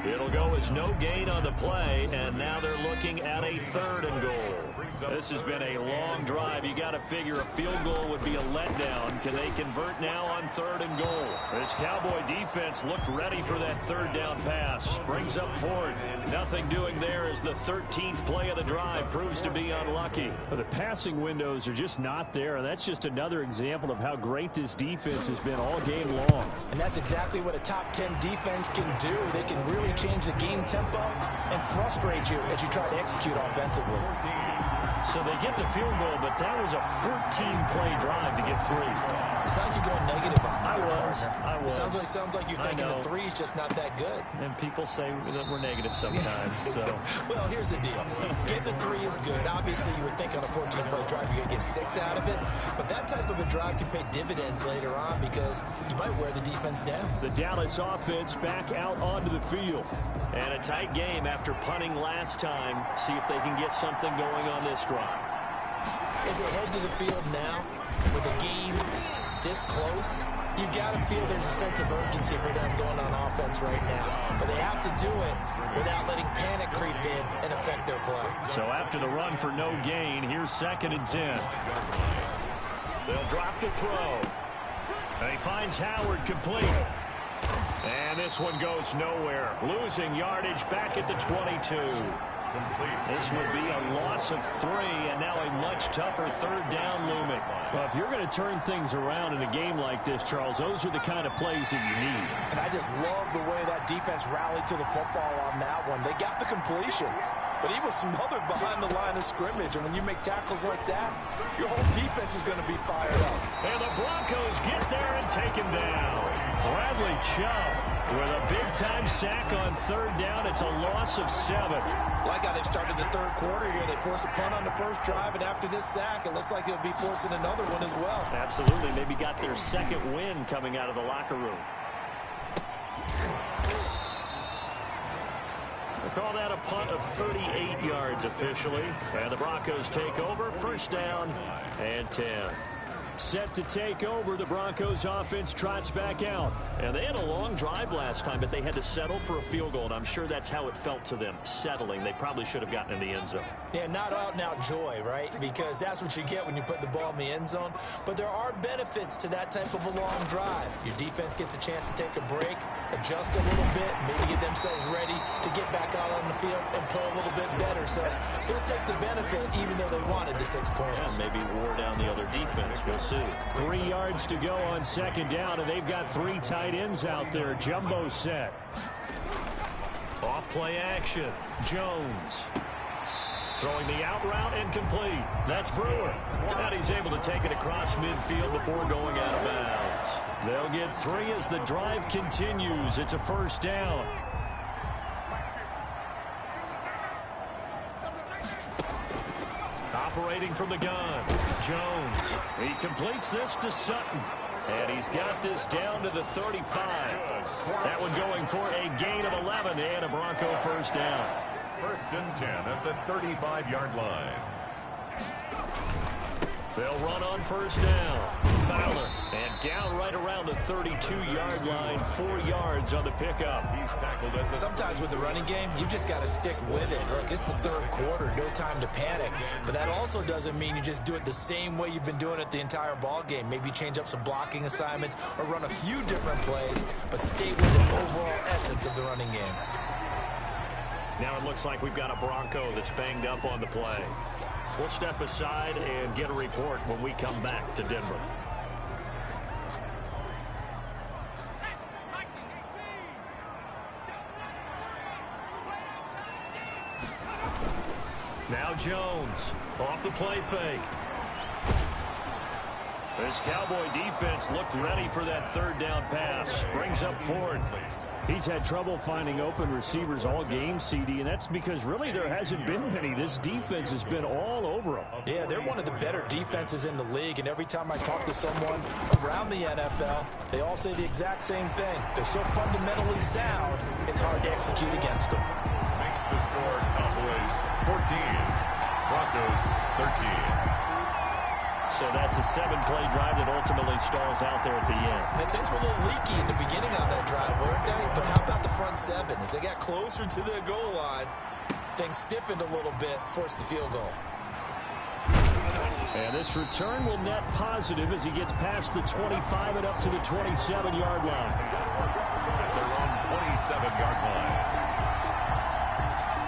It'll go as no gain on the play, and now they're looking at a 3rd and goal. This has been a long drive. You got to figure a field goal would be a letdown. Can they convert now on 3rd and goal? This Cowboy defense looked ready for that 3rd down pass. Brings up 4th. Nothing doing there as the 13th play of the drive proves to be unlucky. But the passing windows are just not there, and that's just another example of how great this defense has been all game long. And that's exactly what a top 10 defense can do. They can really change the game tempo and frustrate you as you try to execute offensively. So they get the field goal, but that was a 14-play drive to get 3. It's like you're going negative on that. I was. Sounds like you're thinking the 3's just not that good. And people say that we're negative sometimes. So. Well, here's the deal. Getting the 3 is good. Obviously, you would think on a 14-play drive you're going to get 6 out of it. But that type of a drive can pay dividends later on because you might wear the defense down. The Dallas offense back out onto the field. And a tight game after punting last time. See if they can get something going on this drive. As they head to the field now, with the game this close, you've got to feel there's a sense of urgency for them going on offense right now. But they have to do it without letting panic creep in and affect their play. So after the run for no gain, here's 2nd and 10. They'll drop the throw. And he finds Howard complete. And this one goes nowhere. Losing yardage back at the 22. This would be a loss of 3, and now a much tougher 3rd down looming. Well, if you're going to turn things around in a game like this, Charles, those are the kind of plays that you need. And I just love the way that defense rallied to the football on that one. They got the completion, but he was smothered behind the line of scrimmage. And when you make tackles like that, your whole defense is going to be fired up. And the Broncos get there and take him down. Bradley Chubb with a big-time sack on 3rd down. It's a loss of 7. Like how they've started the 3rd quarter here. They force a punt on the first drive, and after this sack, it looks like they'll be forcing another one as well. Absolutely. Maybe got their 2nd win coming out of the locker room. We'll call that a punt of 38 yards officially. And the Broncos take over. 1st down and 10. set to take over. The Broncos offense trots back out. And they had a long drive last time, but they had to settle for a field goal, and I'm sure that's how it felt to them, settling. They probably should have gotten in the end zone. Yeah, not out-and-out joy, right? Because that's what you get when you put the ball in the end zone. But there are benefits to that type of a long drive. Your defense gets a chance to take a break, adjust a little bit, maybe get themselves ready to get back out on the field and play a little bit better. So they'll take the benefit even though they wanted the 6 points. Yeah, maybe wore down the other defense. We'll see. 3 yards to go on second down, and they've got 3 tight ends out there. Jumbo set. Off play action. Jones. Throwing the out route incomplete. That's Brewer. And he's able to take it across midfield before going out of bounds. They'll get 3 as the drive continues. It's a first down. Operating from the gun. Jones. He completes this to Sutton. And he's got this down to the 35. That one going for a gain of 11 and a Bronco first down. 1st and 10 at the 35-yard line. They'll run on first down. Fowler. And down right around the 32-yard line. 4 yards on the pickup. He's tackled at the... Sometimes with the running game, you've just got to stick with it. Look, it's the 3rd quarter. No time to panic. But that also doesn't mean you just do it the same way you've been doing it the entire ball game. Maybe change up some blocking assignments or run a few different plays, but stay with the overall essence of the running game. Now it looks like we've got a Bronco that's banged up on the play. We'll step aside and get a report when we come back to Denver. Now Jones off the play fake. This Cowboy defense looked ready for that 3rd down pass. Brings up 4th. He's had trouble finding open receivers all game, CD, and that's because really there hasn't been many. This defense has been all over them. Yeah, they're one of the better defenses in the league, and every time I talk to someone around the NFL, they all say the exact same thing. They're so fundamentally sound, it's hard to execute against them. Makes the score Cowboys 14, Broncos 13. So that's a 7-play drive that ultimately stalls out there at the end. And things were a little leaky in the beginning on that drive, weren't they? But how about the front 7? As they got closer to the goal line, things stiffened a little bit, forced the field goal. And this return will net positive as he gets past the 25 and up to the 27-yard line. They're on 27-yard line.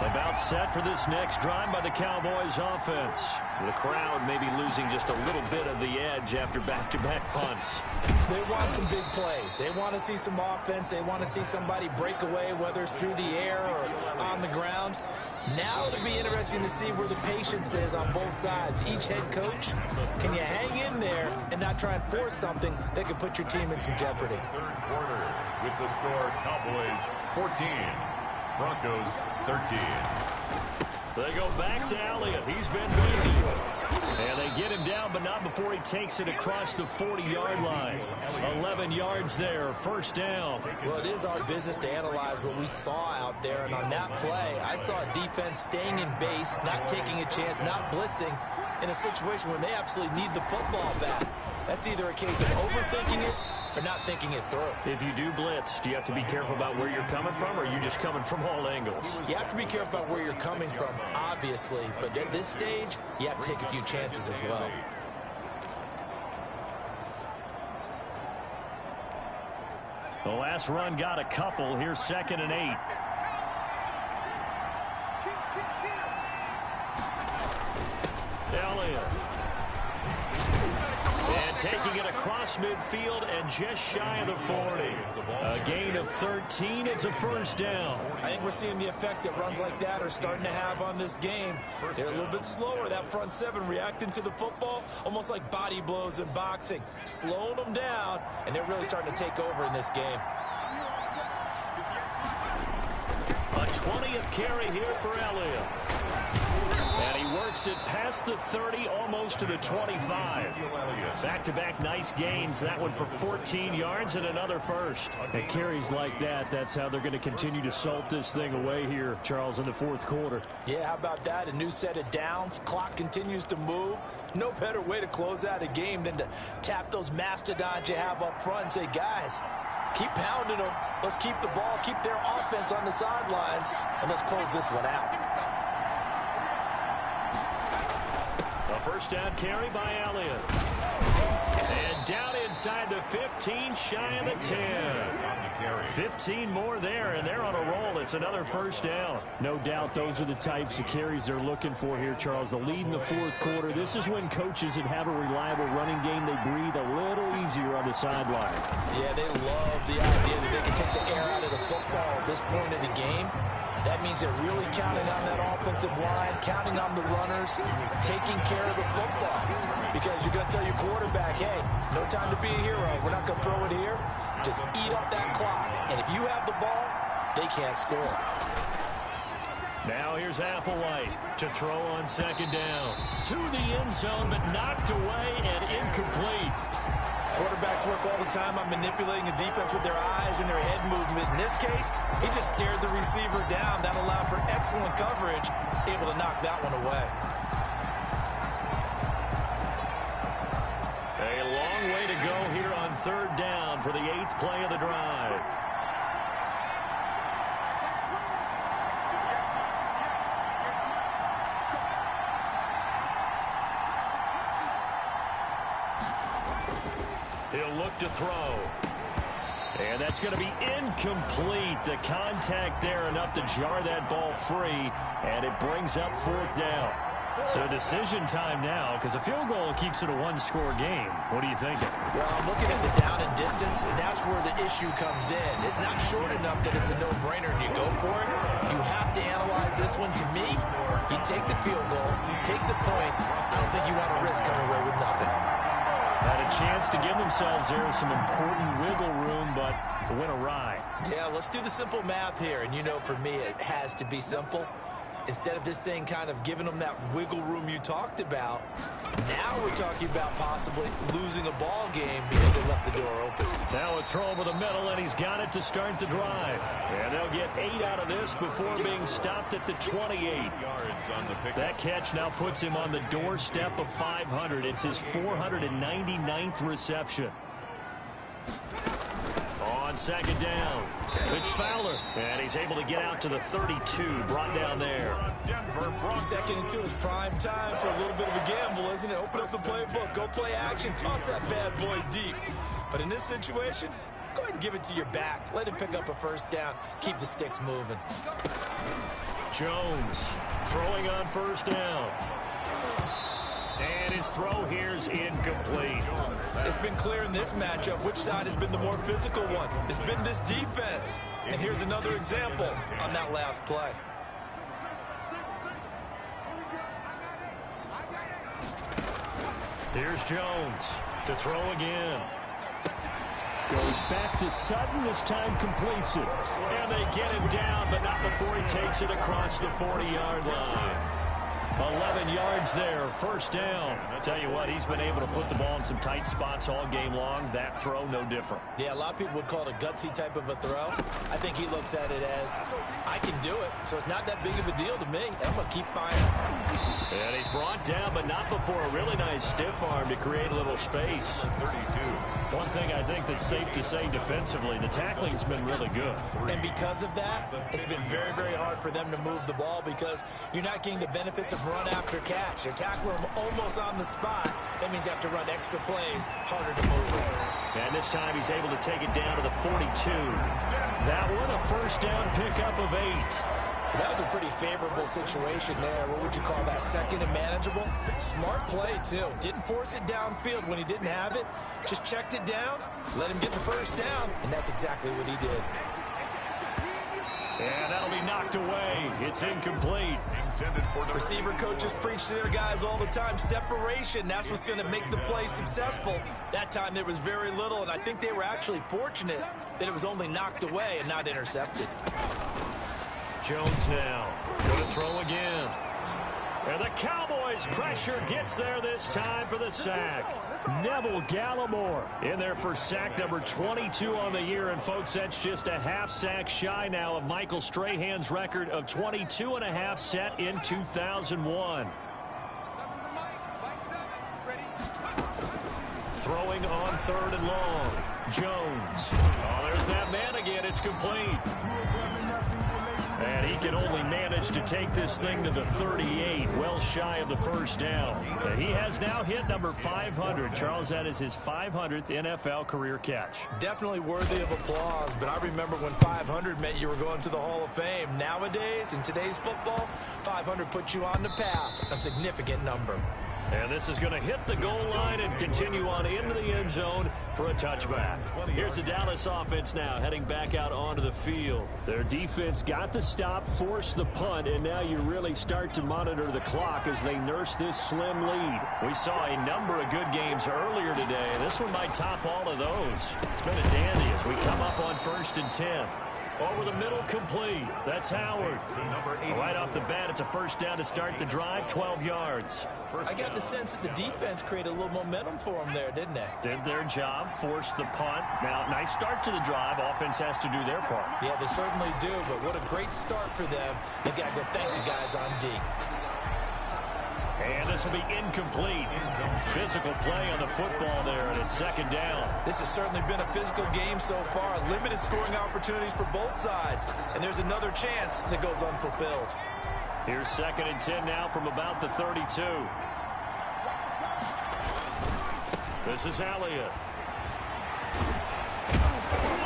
About set for this next drive by the Cowboys offense. The crowd maybe losing just a little bit of the edge after back-to-back punts. They want some big plays. They want to see some offense. They want to see somebody break away, whether it's through the air or on the ground. Now it'll be interesting to see where the patience is on both sides. Each head coach, can you hang in there and not try and force something that could put your team in some jeopardy? 3rd quarter with the score Cowboys 14, Broncos 13. They go back to Elliott. He's been busy. And they get him down, but not before he takes it across the 40-yard line. 11 yards there, first down. Well, it is our business to analyze what we saw out there. And on that play, I saw a defense staying in base, not taking a chance, not blitzing in a situation when they absolutely need the football back. That's either a case of overthinking it or not thinking it through. If you do blitz, do you have to be careful about where you're coming from, or are you just coming from all angles? You have to be careful about where you're coming from, obviously. But at this stage, you have to take a few chances as well. The last run got a couple. Here's 2nd and 8. Elliott. And taking it across midfield and just shy of the 40. A gain of 13. It's a first down. I think we're seeing the effect that runs like that are starting to have on this game. They're a little bit slower, that front 7 reacting to the football, almost like body blows in boxing, slowing them down, and they're really starting to take over in this game. A 20th carry here for Elliott. And he works it past the 30, almost to the 25. Back-to-back nice gains. That one for 14 yards and another first. And carries like that, that's how they're going to continue to salt this thing away here, Charles, in the fourth quarter. Yeah, how about that? A new set of downs. Clock continues to move. No better way to close out a game than to tap those mastodons you have up front and say, guys, keep pounding them. Let's keep the ball, keep their offense on the sidelines, and let's close this one out. A first down carry by Elliott. And down inside the 15, shy of the 10. 15 more there, and they're on a roll. It's another first down. No doubt those are the types of carries they're looking for here, Charles. The lead in the fourth quarter. This is when coaches that have a reliable running game, they breathe a little easier on the sideline. Yeah, they love the idea that they can take the air out of the football at this point in the game. That means they're really counting on that offensive line, counting on the runners, taking care of the football. Because you're going to tell your quarterback, hey, no time to be a hero. We're not going to throw it here. Just eat up that clock. And if you have the ball, they can't score. Now here's Applewhite to throw on second down. To the end zone, but knocked away and incomplete. Quarterbacks work all the time on manipulating the defense with their eyes and their head movement. In this case, he just stared the receiver down. That allowed for excellent coverage, able to knock that one away. A long way to go here on third down for the 8th play of the drive. He'll look to throw. And that's going to be incomplete. The contact there enough to jar that ball free. And it brings up fourth down. So decision time now, because a field goal keeps it a one-score game. What are you thinking? Well, I'm looking at the down and distance, and that's where the issue comes in. It's not short enough that it's a no-brainer and you go for it. You have to analyze this one. To me, you take the field goal, take the points. I don't think you want to risk coming away with nothing. Had a chance to give themselves there some important wiggle room, but the win awry. Yeah, let's do the simple math here. And you know, for me, it has to be simple. Instead of this thing kind of giving them that wiggle room you talked about, now we're talking about possibly losing a ball game because they left the door open. Now a throw over the middle, and he's got it to start the drive. And they'll get 8 out of this before being stopped at the 28. That catch now puts him on the doorstep of 500. It's his 499th reception. On second down, it's Fowler, and he's able to get out to the 32, brought down there. Second and 2 is prime time for a little bit of a gamble, isn't it? Open up the playbook, go play action, toss that bad boy deep. But in this situation, go ahead and give it to your back. Let him pick up a first down, keep the sticks moving. Jones throwing on first down. And his throw here's incomplete. It's been clear in this matchup which side has been the more physical one. It's been this defense. And here's another example on that last play. Here's Jones to throw again. Goes back to Sutton. This time completes it. And they get him down, but not before he takes it across the 40-yard line. 11 yards there, first down. I tell you what, he's been able to put the ball in some tight spots all game long. That throw, no different. Yeah, a lot of people would call it a gutsy type of a throw. I think he looks at it as, I can do it, so it's not that big of a deal to me. I'm going to keep firing. And he's brought down, but not before a really nice stiff arm to create a little space. 32. One thing I think that's safe to say defensively, the tackling's been really good. And because of that, it's been very, very hard for them to move the ball because you're not getting the benefits of run after catch. They're tackling them almost on the spot. That means you have to run extra plays, harder to move it. And this time he's able to take it down to the 42. That one a first down pickup of 8. That was a pretty favorable situation there. What would you call that? Second and manageable? Smart play, too. Didn't force it downfield when he didn't have it. Just checked it down, let him get the first down, and that's exactly what he did. And that'll be knocked away. It's incomplete. Receiver coaches preach to their guys all the time. Separation, that's what's going to make the play successful. That time there was very little, and I think they were actually fortunate that it was only knocked away and not intercepted. Jones now. Going to throw again. And the Cowboys' pressure gets there this time for the sack. Neville Gallimore in there for sack number 22 on the year. And, folks, that's just a half sack shy now of Michael Strahan's record of 22.5 set in 2001. Throwing on 3rd and long. Jones. Oh, there's that man again. It's complete. And he can only manage to take this thing to the 38, well shy of the first down. And he has now hit number 500. Charles, that is his 500th NFL career catch. Definitely worthy of applause, but I remember when 500 meant you were going to the Hall of Fame. Nowadays, in today's football, 500 puts you on the path, a significant number. And this is going to hit the goal line and continue on into the end zone for a touchback. Here's the Dallas offense now heading back out onto the field. Their defense got the stop, forced the punt, and now you really start to monitor the clock as they nurse this slim lead. We saw a number of good games earlier today. This one might top all of those. It's been a dandy as we come up on 1st and 10. Over the middle, complete. That's Howard. Right off the bat, it's a first down to start the drive, 12 yards. I got the sense that the defense created a little momentum for them there, didn't they? Did their job, forced the punt. Now, nice start to the drive. Offense has to do their part. Yeah, they certainly do, but what a great start for them. They got to go thank the guys on D. And this will be incomplete. Physical play on the football there, and it's 2nd down. This has certainly been a physical game so far. Limited scoring opportunities for both sides. And there's another chance that goes unfulfilled. Here's 2nd and 10 now from about the 32. This is Elliott.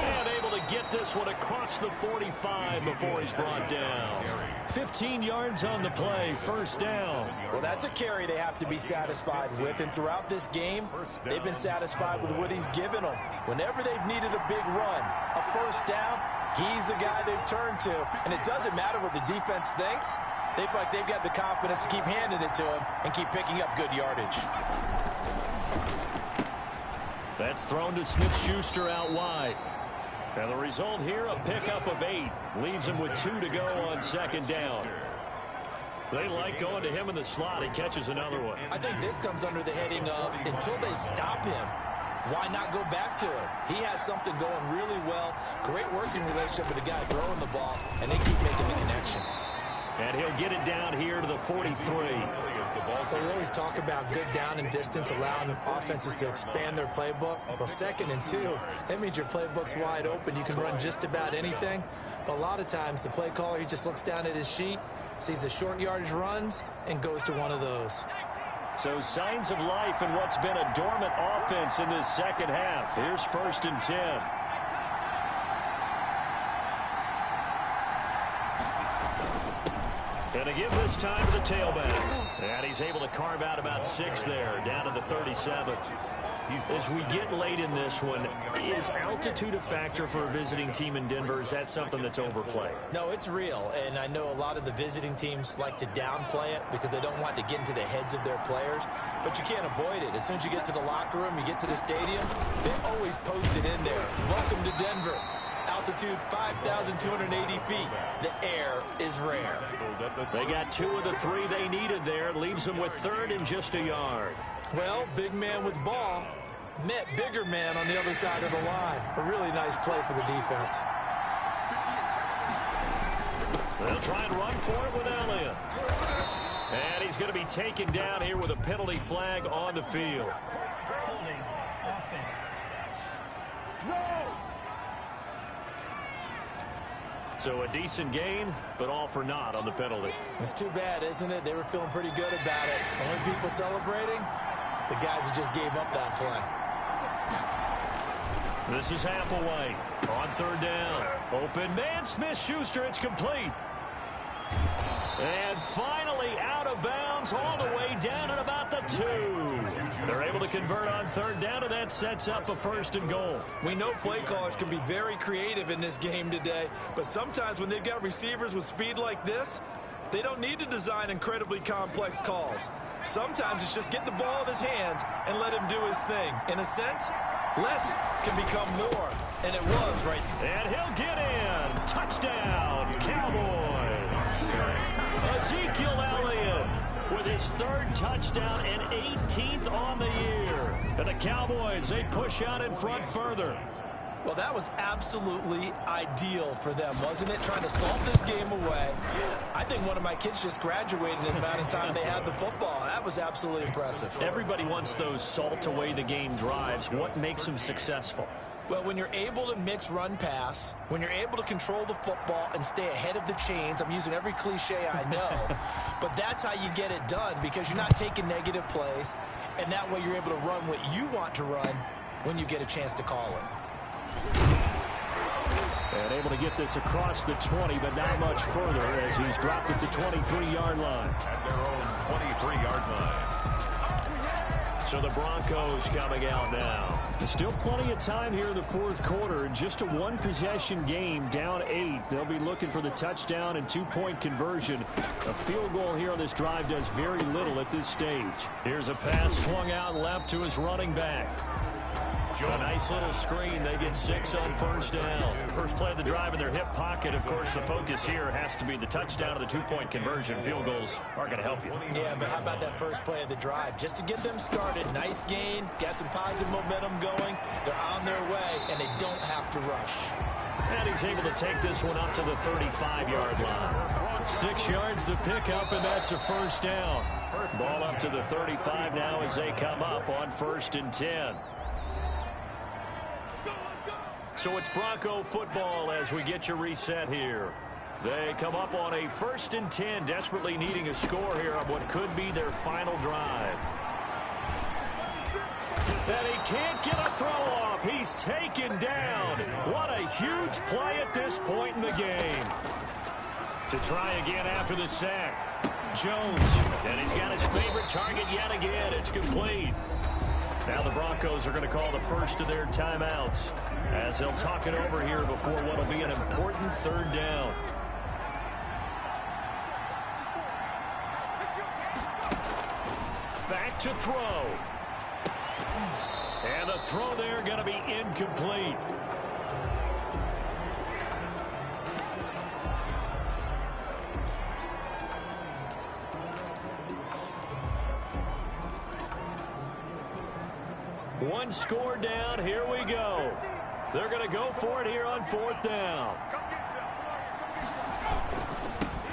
And able to get this one across the 45 before he's brought down. 15 yards on the play, 1st down. Well, that's a carry they have to be satisfied with. And throughout this game, they've been satisfied with what he's given them. Whenever they've needed a big run, a 1st down, he's the guy they've turned to. And it doesn't matter what the defense thinks. They feel like they've got the confidence to keep handing it to him and keep picking up good yardage. That's thrown to Smith-Schuster out wide. And the result here, a pickup of 8. Leaves him with 2 to go on 2nd down. They like going to him in the slot. He catches another one. I think this comes under the heading of until they stop him, why not go back to it? He has something going really well. Great working relationship with the guy throwing the ball, and they keep making the connection. And he'll get it down here to the 43. We always talk about good down and distance, allowing offenses to expand their playbook. Well, 2nd and 2, that means your playbook's wide open. You can run just about anything. But a lot of times, the play caller, he just looks down at his sheet, sees the short yardage runs, and goes to one of those. So signs of life in what's been a dormant offense in this 2nd half. Here's 1st and 10. And to give this time to the tailback. And he's able to carve out about 6 there, down to the 37. As we get late in this one, is altitude a factor for a visiting team in Denver? Is that something that's overplayed? No, it's real, and I know a lot of the visiting teams like to downplay it because they don't want to get into the heads of their players, but you can't avoid it. As soon as you get to the locker room, you get to the stadium, they always post it in there. Welcome to Denver. Altitude 5,280 feet. The air is rare. They got 2 of the 3 they needed there. Leaves them with 3rd and just a yard. Well, big man with ball met bigger man on the other side of the line. A really nice play for the defense. They'll try and run for it with Elliott. And he's going to be taken down here with a penalty flag on the field. Holding offense. So a decent gain, but all for naught on the penalty. It's too bad, isn't it? They were feeling pretty good about it. Only people celebrating, the guys who just gave up that play. This is Applewhite on 3rd down. Open man, Smith-Schuster, it's complete. And finally out of bounds all the way down at about the 2. They're able to convert on 3rd down, and that sets up a 1st and goal. We know play callers can be very creative in this game today, but sometimes when they've got receivers with speed like this, they don't need to design incredibly complex calls. Sometimes it's just get the ball in his hands and let him do his thing. In a sense, less can become more, and it was right. And he'll get in. Touchdown, Cowboys. Ezekiel Elliott with his 3rd touchdown and 18th on the year. And the Cowboys, they push out in front further. Well, that was absolutely ideal for them, wasn't it? Trying to salt this game away. I think one of my kids just graduated in the amount of time they had the football. That was absolutely impressive. Everybody wants those salt-away-the-game drives. What makes them successful? Well, when you're able to mix run-pass, when you're able to control the football and stay ahead of the chains, I'm using every cliche I know, but that's how you get it done because you're not taking negative plays, and that way you're able to run what you want to run when you get a chance to call it. And able to get this across the 20, but not much further as he's dropped it to 23-yard line. At their own 23-yard line. So the Broncos coming out now. There's still plenty of time here in the 4th quarter. Just a 1-possession game, down 8. They'll be looking for the touchdown and 2-point conversion. A field goal here on this drive does very little at this stage. Here's a pass swung out left to his running back. A nice little screen. They get 6 on 1st down. First play of the drive in their hip pocket. Of course, the focus here has to be the touchdown and the 2-point conversion. Field goals aren't going to help you. Yeah, but how about that first play of the drive? Just to get them started. Nice gain. Got some positive momentum going. They're on their way, and they don't have to rush. And he's able to take this one up to the 35-yard line. 6 yards the pickup, and that's a 1st down. Ball up to the 35 now as they come up on 1st and 10. So it's Bronco football as we get your reset here. They come up on a 1st and 10, desperately needing a score here on what could be their final drive. And he can't get a throw off. He's taken down. What a huge play at this point in the game. To try again after the sack. Jones, and he's got his favorite target yet again. It's complete. Now the Broncos are going to call the first of their timeouts as they'll talk it over here before what will be an important 3rd down. Back to throw. And the throw there going to be incomplete. One score down. Here we go. They're going to go for it here on 4th down.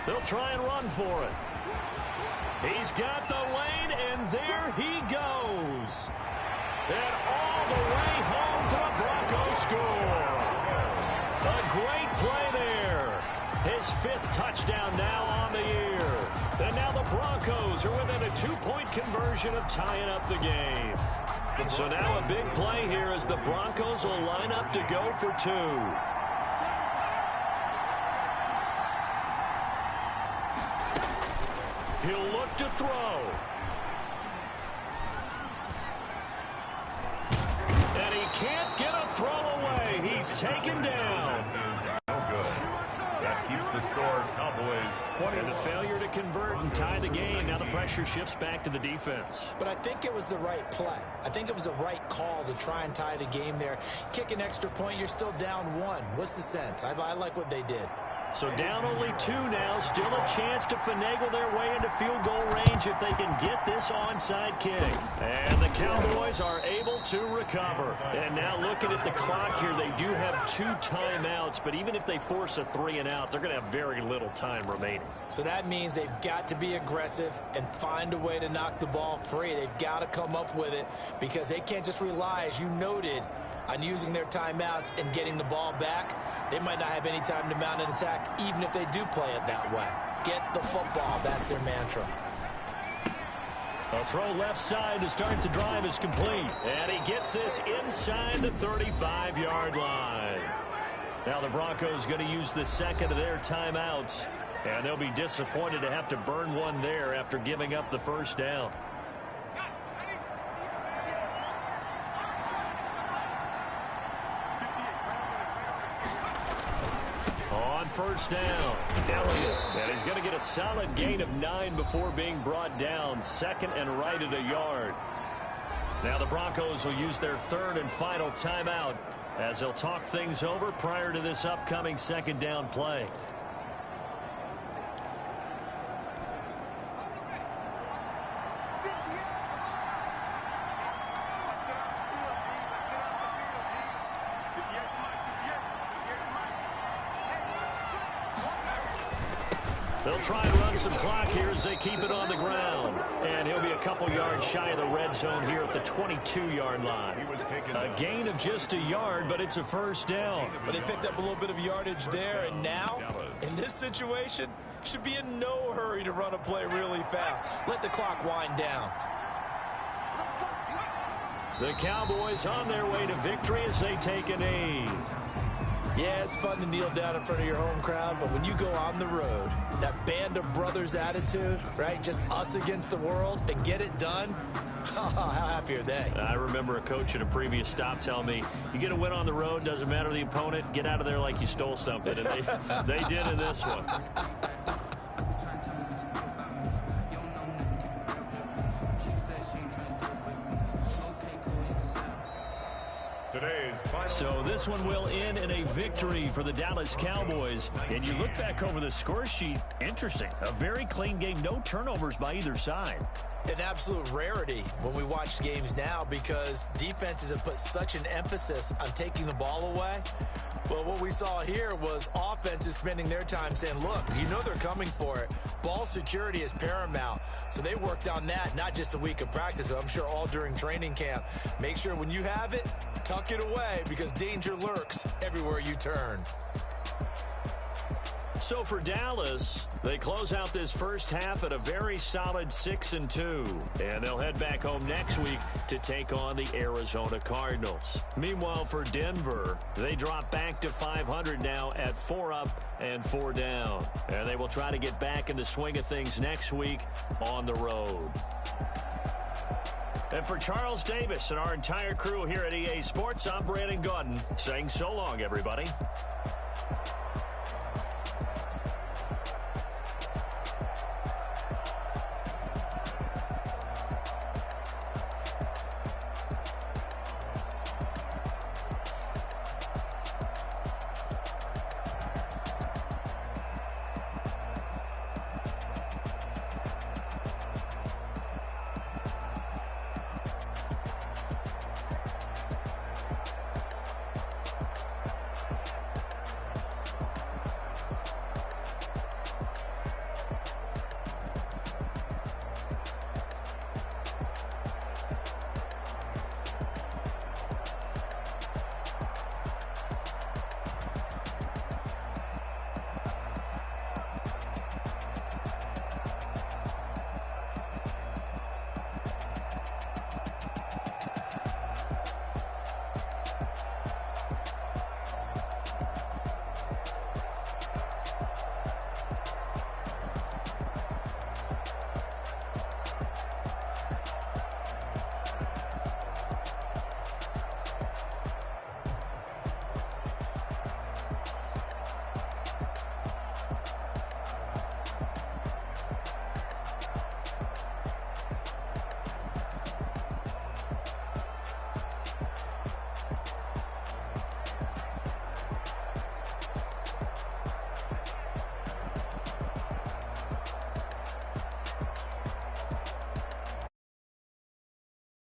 They'll try and run for it. He's got the lane, and there he goes. And all the way home for the Broncos score. A great play there. His 5th touchdown now on the year. And now the Broncos are within a 2-point conversion of tying up the game. So now a big play here as the Broncos will line up to go for 2. He'll look to throw. And he can't get a throw away. He's taken down. No good. That keeps the score Cowboys 20. And the failure to convert and tie the game. Now the pressure shifts back to the defense. But I think it was the right play. I think it was the right call to try and tie the game there. Kick an extra point, you're still down 1. What's the sense? I like what they did. So down only 2 now. Still a chance to finagle their way into field goal range if they can get this onside kick. And the Cowboys are able to recover. And now looking at the clock here, they do have 2 timeouts. But even if they force a 3-and-out, they're going to have very little time remaining. So that means they've got to be aggressive and find a way to knock the ball free. They've got to come up with it because they can't just rely, as you noted, on using their timeouts and getting the ball back. They might not have any time to mount an attack, even if they do play it that way. Get the football. That's their mantra. A throw left side to start the drive is complete. And he gets this inside the 35-yard line. Now the Broncos going to use the 2nd of their timeouts. And they'll be disappointed to have to burn one there after giving up the 1st down. On 1st down, Elliott. And he's going to get a solid gain of 9 before being brought down. 2nd and right at a yard. Now the Broncos will use their 3rd and final timeout as they'll talk things over prior to this upcoming 2nd down play. They'll try and run some clock here as they keep it on the ground. And he'll be a couple yards shy of the red zone here at the 22-yard line. A gain of just a yard, but it's a first down. But they picked up a little bit of yardage there, and now, in this situation, should be in no hurry to run a play really fast. Let the clock wind down. The Cowboys on their way to victory as they take a knee. Yeah, it's fun to kneel down in front of your home crowd, but when you go on the road, that band of brothers attitude, right, just us against the world, and get it done, how happy are they? I remember a coach at a previous stop telling me, you get a win on the road, doesn't matter the opponent, get out of there like you stole something, and they did in this one. So this one will end in a victory for the Dallas Cowboys. And you look back over the score sheet, interesting. A very clean game, no turnovers by either side. An absolute rarity when we watch games now because defenses have put such an emphasis on taking the ball away. Well, what we saw here was offenses spending their time saying, look, you know they're coming for it. Ball security is paramount. So they worked on that, not just a week of practice, but I'm sure all during training camp. Make sure when you have it, tuck it away because danger lurks everywhere you turn. So for Dallas, they close out this first half at a very solid 6-2. And they'll head back home next week to take on the Arizona Cardinals. Meanwhile, for Denver, they drop back to 500 now at 4 up and 4 down. And they will try to get back in the swing of things next week on the road. And for Charles Davis and our entire crew here at EA Sports, I'm Brandon Gaudin saying so long, everybody.